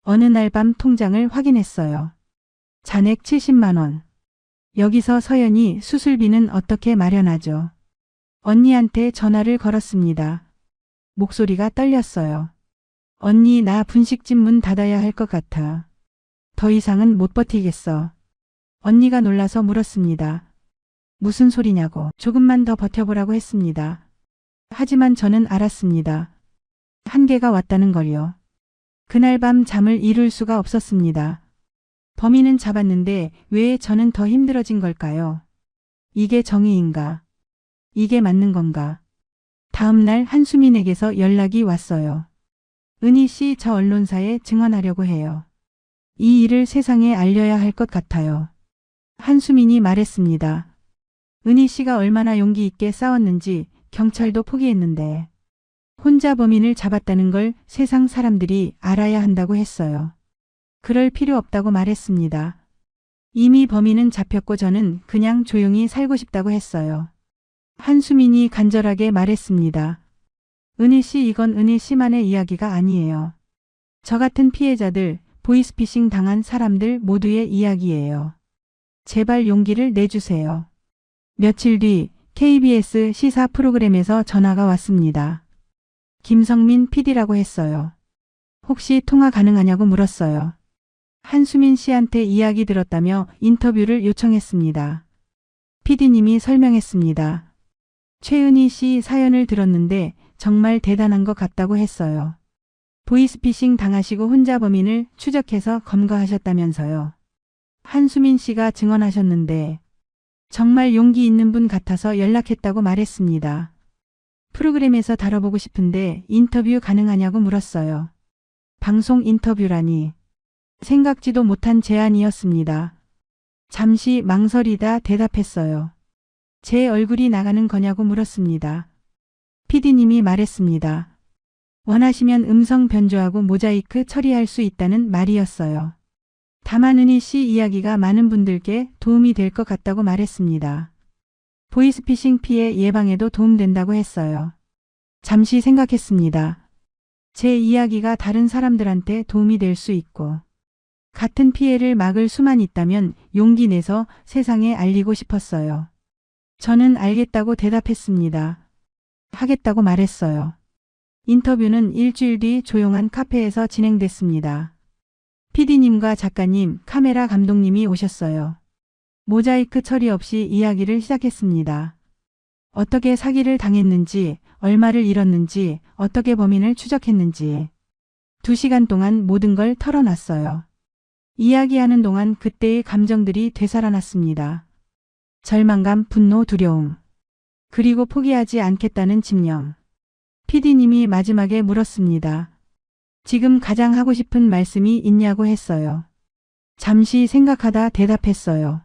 어느 날 밤 통장을 확인했어요. 잔액 70만 원. 여기서 서연이 수술비는 어떻게 마련하죠? 언니한테 전화를 걸었습니다. 목소리가 떨렸어요. 언니, 나 분식집 문 닫아야 할 것 같아. 더 이상은 못 버티겠어. 언니가 놀라서 물었습니다. 무슨 소리냐고. 조금만 더 버텨보라고 했습니다. 하지만 저는 알았습니다. 한계가 왔다는 걸요. 그날 밤 잠을 이룰 수가 없었습니다. 범인은 잡았는데 왜 저는 더 힘들어진 걸까요? 이게 정의인가? 이게 맞는 건가? 다음 날 한수민에게서 연락이 왔어요. 은희 씨, 저 언론사에 증언하려고 해요. 이 일을 세상에 알려야 할 것 같아요. 한수민이 말했습니다. 은희 씨가 얼마나 용기 있게 싸웠는지 경찰도 포기했는데 혼자 범인을 잡았다는 걸 세상 사람들이 알아야 한다고 했어요. 그럴 필요 없다고 말했습니다. 이미 범인은 잡혔고 저는 그냥 조용히 살고 싶다고 했어요. 한수민이 간절하게 말했습니다. 은희 씨, 이건 은희 씨만의 이야기가 아니에요. 저 같은 피해자들, 보이스피싱 당한 사람들 모두의 이야기예요. 제발 용기를 내주세요. 며칠 뒤 KBS 시사 프로그램에서 전화가 왔습니다. 김성민 PD라고 했어요. 혹시 통화 가능하냐고 물었어요. 한수민 씨한테 이야기 들었다며 인터뷰를 요청했습니다. PD님이 설명했습니다. 최은희 씨 사연을 들었는데 정말 대단한 것 같다고 했어요. 보이스피싱 당하시고 혼자 범인을 추적해서 검거하셨다면서요. 한수민 씨가 증언하셨는데 정말 용기 있는 분 같아서 연락했다고 말했습니다. 프로그램에서 다뤄보고 싶은데 인터뷰 가능하냐고 물었어요. 방송 인터뷰라니. 생각지도 못한 제안이었습니다. 잠시 망설이다 대답했어요. 제 얼굴이 나가는 거냐고 물었습니다. PD님이 말했습니다. 원하시면 음성 변조하고 모자이크 처리할 수 있다는 말이었어요. 다만 은희 씨 이야기가 많은 분들께 도움이 될 것 같다고 말했습니다. 보이스피싱 피해 예방에도 도움된다고 했어요. 잠시 생각했습니다. 제 이야기가 다른 사람들한테 도움이 될 수 있고 같은 피해를 막을 수만 있다면 용기 내서 세상에 알리고 싶었어요. 저는 알겠다고 대답했습니다. 하겠다고 말했어요. 인터뷰는 일주일 뒤 조용한 카페에서 진행됐습니다. PD님과 작가님, 카메라 감독님이 오셨어요. 모자이크 처리 없이 이야기를 시작했습니다. 어떻게 사기를 당했는지, 얼마를 잃었는지, 어떻게 범인을 추적했는지. 2시간 동안 모든 걸 털어놨어요. 이야기하는 동안 그때의 감정들이 되살아났습니다. 절망감, 분노, 두려움. 그리고 포기하지 않겠다는 집념. PD님이 마지막에 물었습니다. 지금 가장 하고 싶은 말씀이 있냐고 했어요. 잠시 생각하다 대답했어요.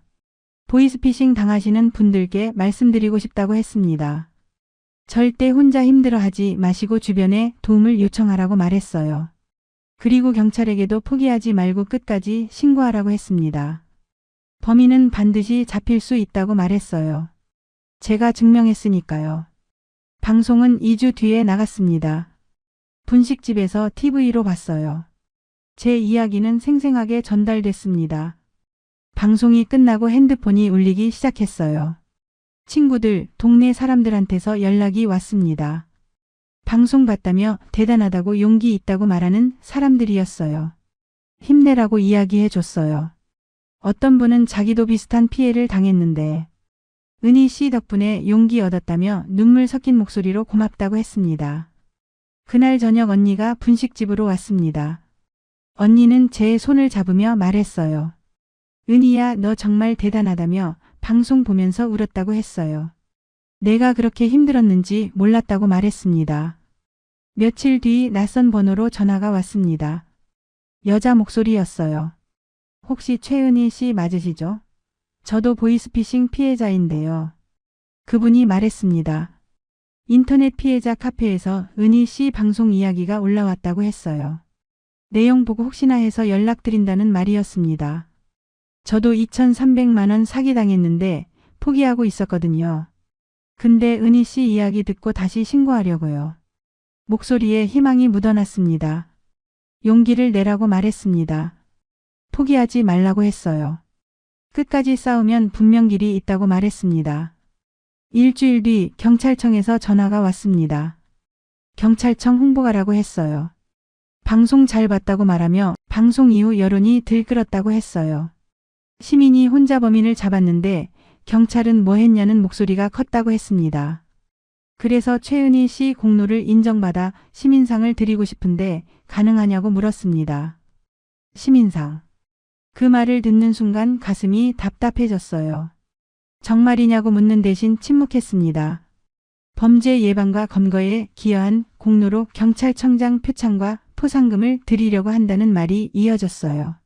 보이스피싱 당하시는 분들께 말씀드리고 싶다고 했습니다. 절대 혼자 힘들어하지 마시고 주변에 도움을 요청하라고 말했어요. 그리고 경찰에게도 포기하지 말고 끝까지 신고하라고 했습니다. 범인은 반드시 잡힐 수 있다고 말했어요. 제가 증명했으니까요. 방송은 2주 뒤에 나갔습니다. 분식집에서 TV로 봤어요. 제 이야기는 생생하게 전달됐습니다. 방송이 끝나고 핸드폰이 울리기 시작했어요. 친구들, 동네 사람들한테서 연락이 왔습니다. 방송 봤다며 대단하다고 용기 있다고 말하는 사람들이었어요. 힘내라고 이야기해 줬어요. 어떤 분은 자기도 비슷한 피해를 당했는데 은희 씨 덕분에 용기 얻었다며 눈물 섞인 목소리로 고맙다고 했습니다. 그날 저녁 언니가 분식집으로 왔습니다. 언니는 제 손을 잡으며 말했어요. 은희야, 너 정말 대단하다며 방송 보면서 울었다고 했어요. 내가 그렇게 힘들었는지 몰랐다고 말했습니다. 며칠 뒤 낯선 번호로 전화가 왔습니다. 여자 목소리였어요. 혹시 최은희 씨 맞으시죠? 저도 보이스피싱 피해자인데요. 그분이 말했습니다. 인터넷 피해자 카페에서 은희 씨 방송 이야기가 올라왔다고 했어요. 내용 보고 혹시나 해서 연락드린다는 말이었습니다. 저도 2,300만 원 사기당했는데 포기하고 있었거든요. 근데 은희 씨 이야기 듣고 다시 신고하려고요. 목소리에 희망이 묻어났습니다. 용기를 내라고 말했습니다. 포기하지 말라고 했어요. 끝까지 싸우면 분명 길이 있다고 말했습니다. 일주일 뒤 경찰청에서 전화가 왔습니다. 경찰청 홍보가라고 했어요. 방송 잘 봤다고 말하며 방송 이후 여론이 들끓었다고 했어요. 시민이 혼자 범인을 잡았는데 경찰은 뭐 했냐는 목소리가 컸다고 했습니다. 그래서 최은희 씨 공로를 인정받아 시민상을 드리고 싶은데 가능하냐고 물었습니다. 시민상. 그 말을 듣는 순간 가슴이 답답해졌어요. 정말이냐고 묻는 대신 침묵했습니다. 범죄 예방과 검거에 기여한 공로로 경찰청장 표창과 포상금을 드리려고 한다는 말이 이어졌어요.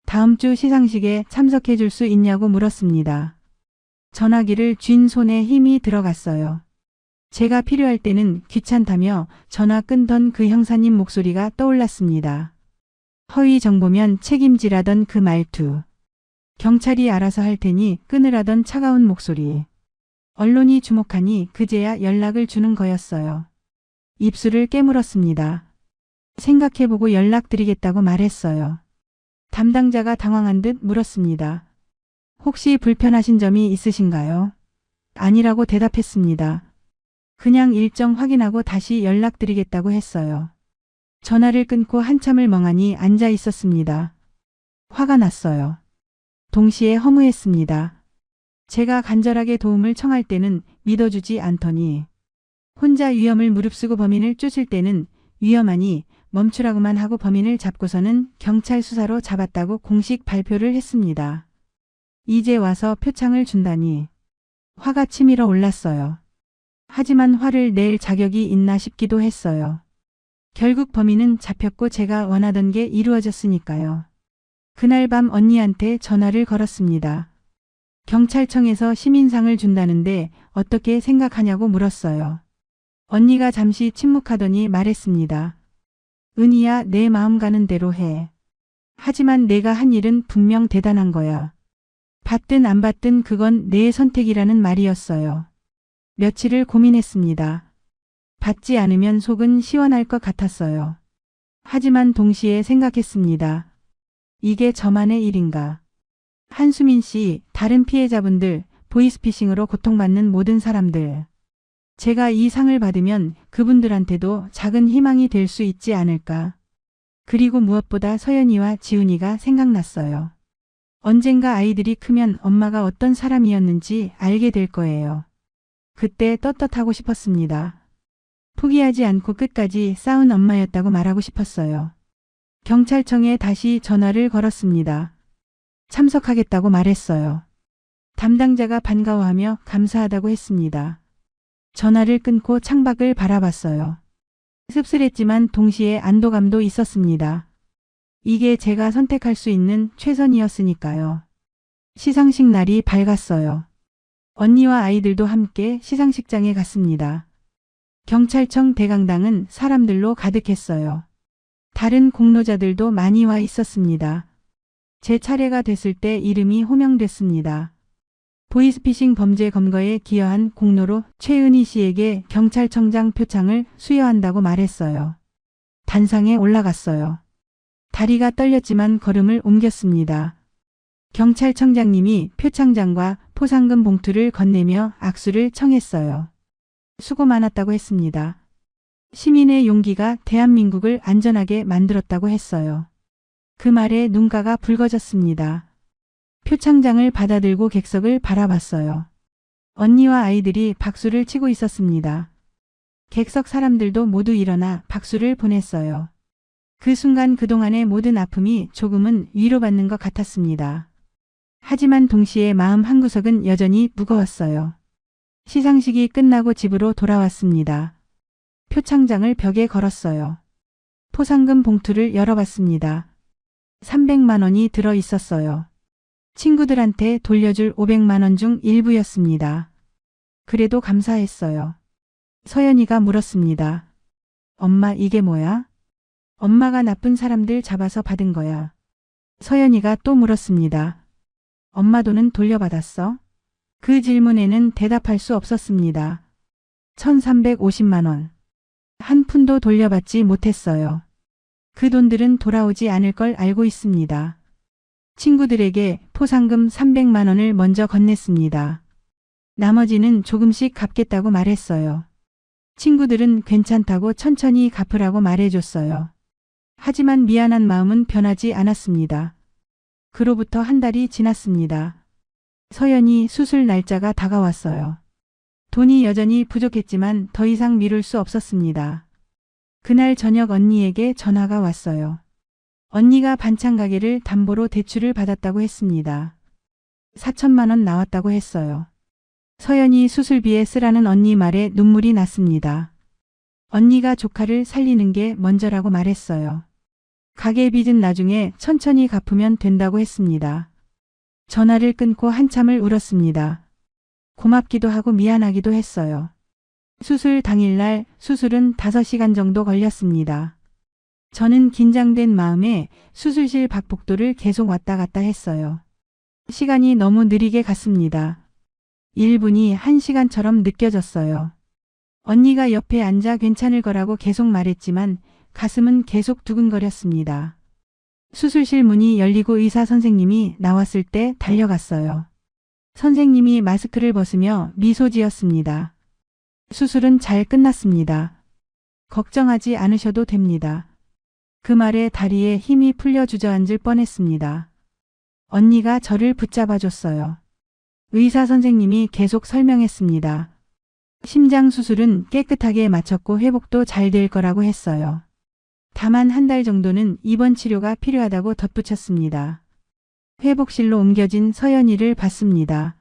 다음 주 시상식에 참석해 줄 수 있냐고 물었습니다. 전화기를 쥔 손에 힘이 들어갔어요. 제가 필요할 때는 귀찮다며 전화 끊던 그 형사님 목소리가 떠올랐습니다. 허위 정보면 책임지라던 그 말투. 경찰이 알아서 할 테니 끊으라던 차가운 목소리. 언론이 주목하니 그제야 연락을 주는 거였어요. 입술을 깨물었습니다. 생각해보고 연락드리겠다고 말했어요. 담당자가 당황한 듯 물었습니다. 혹시 불편하신 점이 있으신가요? 아니라고 대답했습니다. 그냥 일정 확인하고 다시 연락드리겠다고 했어요. 전화를 끊고 한참을 멍하니 앉아 있었습니다. 화가 났어요. 동시에 허무했습니다. 제가 간절하게 도움을 청할 때는 믿어주지 않더니 혼자 위험을 무릅쓰고 범인을 쫓을 때는 위험하니 멈추라고만 하고 범인을 잡고서는 경찰 수사로 잡았다고 공식 발표를 했습니다. 이제 와서 표창을 준다니 화가 치밀어 올랐어요. 하지만 화를 낼 자격이 있나 싶기도 했어요. 결국 범인은 잡혔고 제가 원하던 게 이루어졌으니까요. 그날 밤 언니한테 전화를 걸었습니다. 경찰청에서 시민상을 준다는데 어떻게 생각하냐고 물었어요. 언니가 잠시 침묵하더니 말했습니다. 은희야, 내 마음 가는 대로 해. 하지만 내가 한 일은 분명 대단한 거야. 받든 안 받든 그건 내 선택이라는 말이었어요. 며칠을 고민했습니다. 받지 않으면 속은 시원할 것 같았어요. 하지만 동시에 생각했습니다. 이게 저만의 일인가? 한수민 씨, 다른 피해자분들, 보이스피싱으로 고통받는 모든 사람들. 제가 이 상을 받으면 그분들한테도 작은 희망이 될 수 있지 않을까. 그리고 무엇보다 서연이와 지훈이가 생각났어요. 언젠가 아이들이 크면 엄마가 어떤 사람이었는지 알게 될 거예요. 그때 떳떳하고 싶었습니다. 포기하지 않고 끝까지 싸운 엄마였다고 말하고 싶었어요. 경찰청에 다시 전화를 걸었습니다. 참석하겠다고 말했어요. 담당자가 반가워하며 감사하다고 했습니다. 전화를 끊고 창밖을 바라봤어요. 씁쓸했지만 동시에 안도감도 있었습니다. 이게 제가 선택할 수 있는 최선이었으니까요. 시상식 날이 밝았어요. 언니와 아이들도 함께 시상식장에 갔습니다. 경찰청 대강당은 사람들로 가득했어요. 다른 공로자들도 많이 와 있었습니다. 제 차례가 됐을 때 이름이 호명됐습니다. 보이스피싱 범죄 검거에 기여한 공로로 최은희 씨에게 경찰청장 표창을 수여한다고 말했어요. 단상에 올라갔어요. 다리가 떨렸지만 걸음을 옮겼습니다. 경찰청장님이 표창장과 포상금 봉투를 건네며 악수를 청했어요. 수고 많았다고 했습니다. 시민의 용기가 대한민국을 안전하게 만들었다고 했어요. 그 말에 눈가가 붉어졌습니다. 표창장을 받아들고 객석을 바라봤어요. 언니와 아이들이 박수를 치고 있었습니다. 객석 사람들도 모두 일어나 박수를 보냈어요. 그 순간 그동안의 모든 아픔이 조금은 위로받는 것 같았습니다. 하지만 동시에 마음 한구석은 여전히 무거웠어요. 시상식이 끝나고 집으로 돌아왔습니다. 표창장을 벽에 걸었어요. 포상금 봉투를 열어봤습니다. 300만 원이 들어 있었어요. 친구들한테 돌려줄 500만 원 중 일부였습니다. 그래도 감사했어요. 서연이가 물었습니다. 엄마, 이게 뭐야? 엄마가 나쁜 사람들 잡아서 받은 거야. 서연이가 또 물었습니다. 엄마 돈은 돌려받았어? 그 질문에는 대답할 수 없었습니다. 1350만 원. 한 푼도 돌려받지 못했어요. 그 돈들은 돌아오지 않을 걸 알고 있습니다. 친구들에게 포상금 300만 원을 먼저 건넸습니다. 나머지는 조금씩 갚겠다고 말했어요. 친구들은 괜찮다고 천천히 갚으라고 말해줬어요. 하지만 미안한 마음은 변하지 않았습니다. 그로부터 한 달이 지났습니다. 서연이 수술 날짜가 다가왔어요. 돈이 여전히 부족했지만 더 이상 미룰 수 없었습니다. 그날 저녁 언니에게 전화가 왔어요. 언니가 반찬 가게를 담보로 대출을 받았다고 했습니다. 4천만 원 나왔다고 했어요. 서연이 수술비에 쓰라는 언니 말에 눈물이 났습니다. 언니가 조카를 살리는 게 먼저라고 말했어요. 가게 빚은 나중에 천천히 갚으면 된다고 했습니다. 전화를 끊고 한참을 울었습니다. 고맙기도 하고 미안하기도 했어요. 수술 당일날 수술은 5시간 정도 걸렸습니다. 저는 긴장된 마음에 수술실 밖복도를 계속 왔다 갔다 했어요. 시간이 너무 느리게 갔습니다. 1분이 1시간처럼 느껴졌어요. 언니가 옆에 앉아 괜찮을 거라고 계속 말했지만 가슴은 계속 두근거렸습니다. 수술실 문이 열리고 의사 선생님이 나왔을 때 달려갔어요. 선생님이 마스크를 벗으며 미소 지었습니다. 수술은 잘 끝났습니다. 걱정하지 않으셔도 됩니다. 그 말에 다리에 힘이 풀려 주저앉을 뻔했습니다. 언니가 저를 붙잡아줬어요. 의사 선생님이 계속 설명했습니다. 심장 수술은 깨끗하게 마쳤고 회복도 잘 될 거라고 했어요. 다만 한 달 정도는 입원 치료가 필요하다고 덧붙였습니다. 회복실로 옮겨진 서연이를 봤습니다.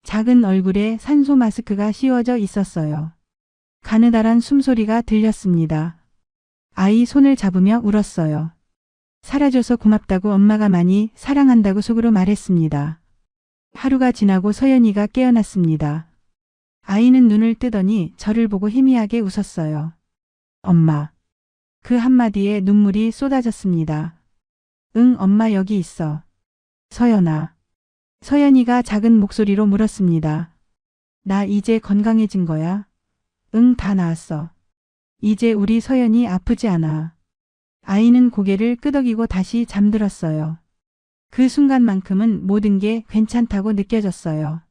작은 얼굴에 산소 마스크가 씌워져 있었어요. 가느다란 숨소리가 들렸습니다. 아이 손을 잡으며 울었어요. 살아줘서 고맙다고 엄마가 많이 사랑한다고 속으로 말했습니다. 하루가 지나고 서연이가 깨어났습니다. 아이는 눈을 뜨더니 저를 보고 희미하게 웃었어요. 엄마. 그 한마디에 눈물이 쏟아졌습니다. 응, 엄마 여기 있어. 서연아. 서연이가 작은 목소리로 물었습니다. 나 이제 건강해진 거야? 응, 다 나았어. 이제 우리 서연이 아프지 않아. 아이는 고개를 끄덕이고 다시 잠들었어요. 그 순간만큼은 모든 게 괜찮다고 느껴졌어요.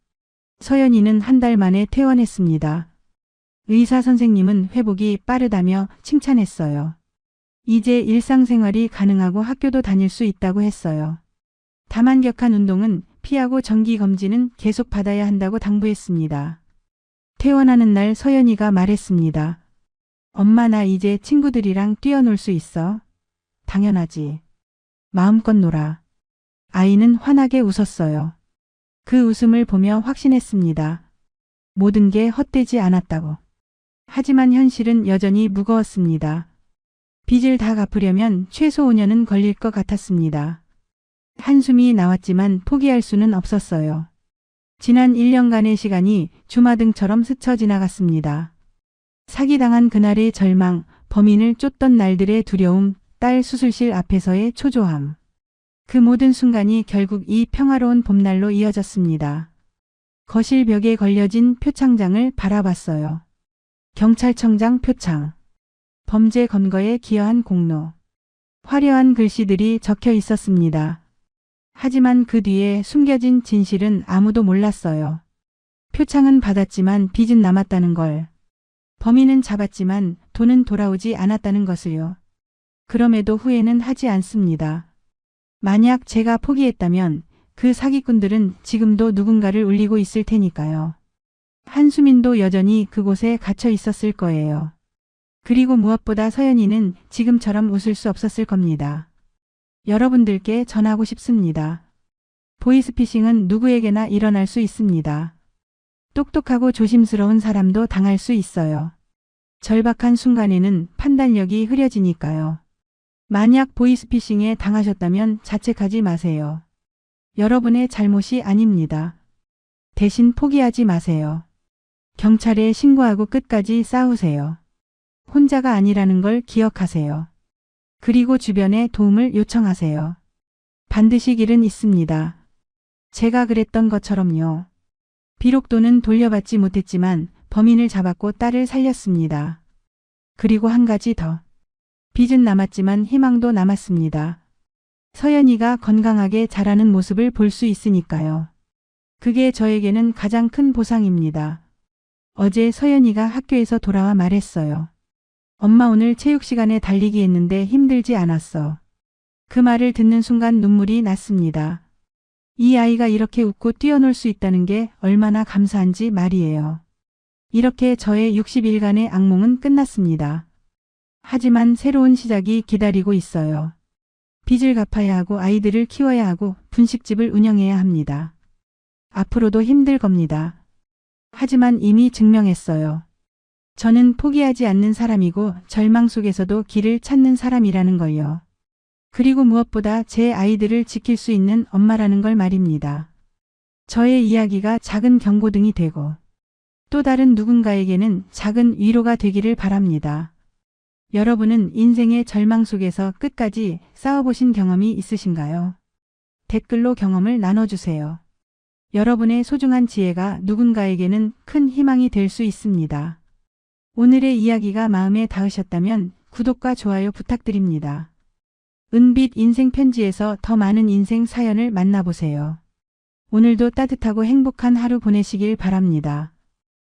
서연이는 한 달 만에 퇴원했습니다. 의사 선생님은 회복이 빠르다며 칭찬했어요. 이제 일상생활이 가능하고 학교도 다닐 수 있다고 했어요. 다만 격한 운동은 피하고 정기검진은 계속 받아야 한다고 당부했습니다. 퇴원하는 날 서연이가 말했습니다. 엄마 나 이제 친구들이랑 뛰어놀 수 있어? 당연하지. 마음껏 놀아. 아이는 환하게 웃었어요. 그 웃음을 보며 확신했습니다. 모든 게 헛되지 않았다고. 하지만 현실은 여전히 무거웠습니다. 빚을 다 갚으려면 최소 5년은 걸릴 것 같았습니다. 한숨이 나왔지만 포기할 수는 없었어요. 지난 1년간의 시간이 주마등처럼 스쳐 지나갔습니다. 사기당한 그날의 절망, 범인을 쫓던 날들의 두려움, 딸 수술실 앞에서의 초조함. 그 모든 순간이 결국 이 평화로운 봄날로 이어졌습니다. 거실 벽에 걸려진 표창장을 바라봤어요. 경찰청장 표창. 범죄 검거에 기여한 공로. 화려한 글씨들이 적혀 있었습니다. 하지만 그 뒤에 숨겨진 진실은 아무도 몰랐어요. 표창은 받았지만 빚은 남았다는 걸. 범인은 잡았지만 돈은 돌아오지 않았다는 것을요. 그럼에도 후회는 하지 않습니다. 만약 제가 포기했다면 그 사기꾼들은 지금도 누군가를 울리고 있을 테니까요. 한수민도 여전히 그곳에 갇혀 있었을 거예요. 그리고 무엇보다 서연이는 지금처럼 웃을 수 없었을 겁니다. 여러분들께 전하고 싶습니다. 보이스피싱은 누구에게나 일어날 수 있습니다. 똑똑하고 조심스러운 사람도 당할 수 있어요. 절박한 순간에는 판단력이 흐려지니까요. 만약 보이스피싱에 당하셨다면 자책하지 마세요. 여러분의 잘못이 아닙니다. 대신 포기하지 마세요. 경찰에 신고하고 끝까지 싸우세요. 혼자가 아니라는 걸 기억하세요. 그리고 주변에 도움을 요청하세요. 반드시 길은 있습니다. 제가 그랬던 것처럼요. 비록 돈은 돌려받지 못했지만 범인을 잡았고 딸을 살렸습니다. 그리고 한 가지 더. 빚은 남았지만 희망도 남았습니다. 서연이가 건강하게 자라는 모습을 볼 수 있으니까요. 그게 저에게는 가장 큰 보상입니다. 어제 서연이가 학교에서 돌아와 말했어요. 엄마 오늘 체육 시간에 달리기 했는데 힘들지 않았어. 그 말을 듣는 순간 눈물이 났습니다. 이 아이가 이렇게 웃고 뛰어놀 수 있다는 게 얼마나 감사한지 말이에요. 이렇게 저의 60일간의 악몽은 끝났습니다. 하지만 새로운 시작이 기다리고 있어요. 빚을 갚아야 하고 아이들을 키워야 하고 분식집을 운영해야 합니다. 앞으로도 힘들 겁니다. 하지만 이미 증명했어요. 저는 포기하지 않는 사람이고 절망 속에서도 길을 찾는 사람이라는 걸요. 그리고 무엇보다 제 아이들을 지킬 수 있는 엄마라는 걸 말입니다. 저의 이야기가 작은 경고등이 되고 또 다른 누군가에게는 작은 위로가 되기를 바랍니다. 여러분은 인생의 절망 속에서 끝까지 싸워보신 경험이 있으신가요? 댓글로 경험을 나눠주세요. 여러분의 소중한 지혜가 누군가에게는 큰 희망이 될 수 있습니다. 오늘의 이야기가 마음에 닿으셨다면 구독과 좋아요 부탁드립니다. 은빛 인생 편지에서 더 많은 인생 사연을 만나보세요. 오늘도 따뜻하고 행복한 하루 보내시길 바랍니다.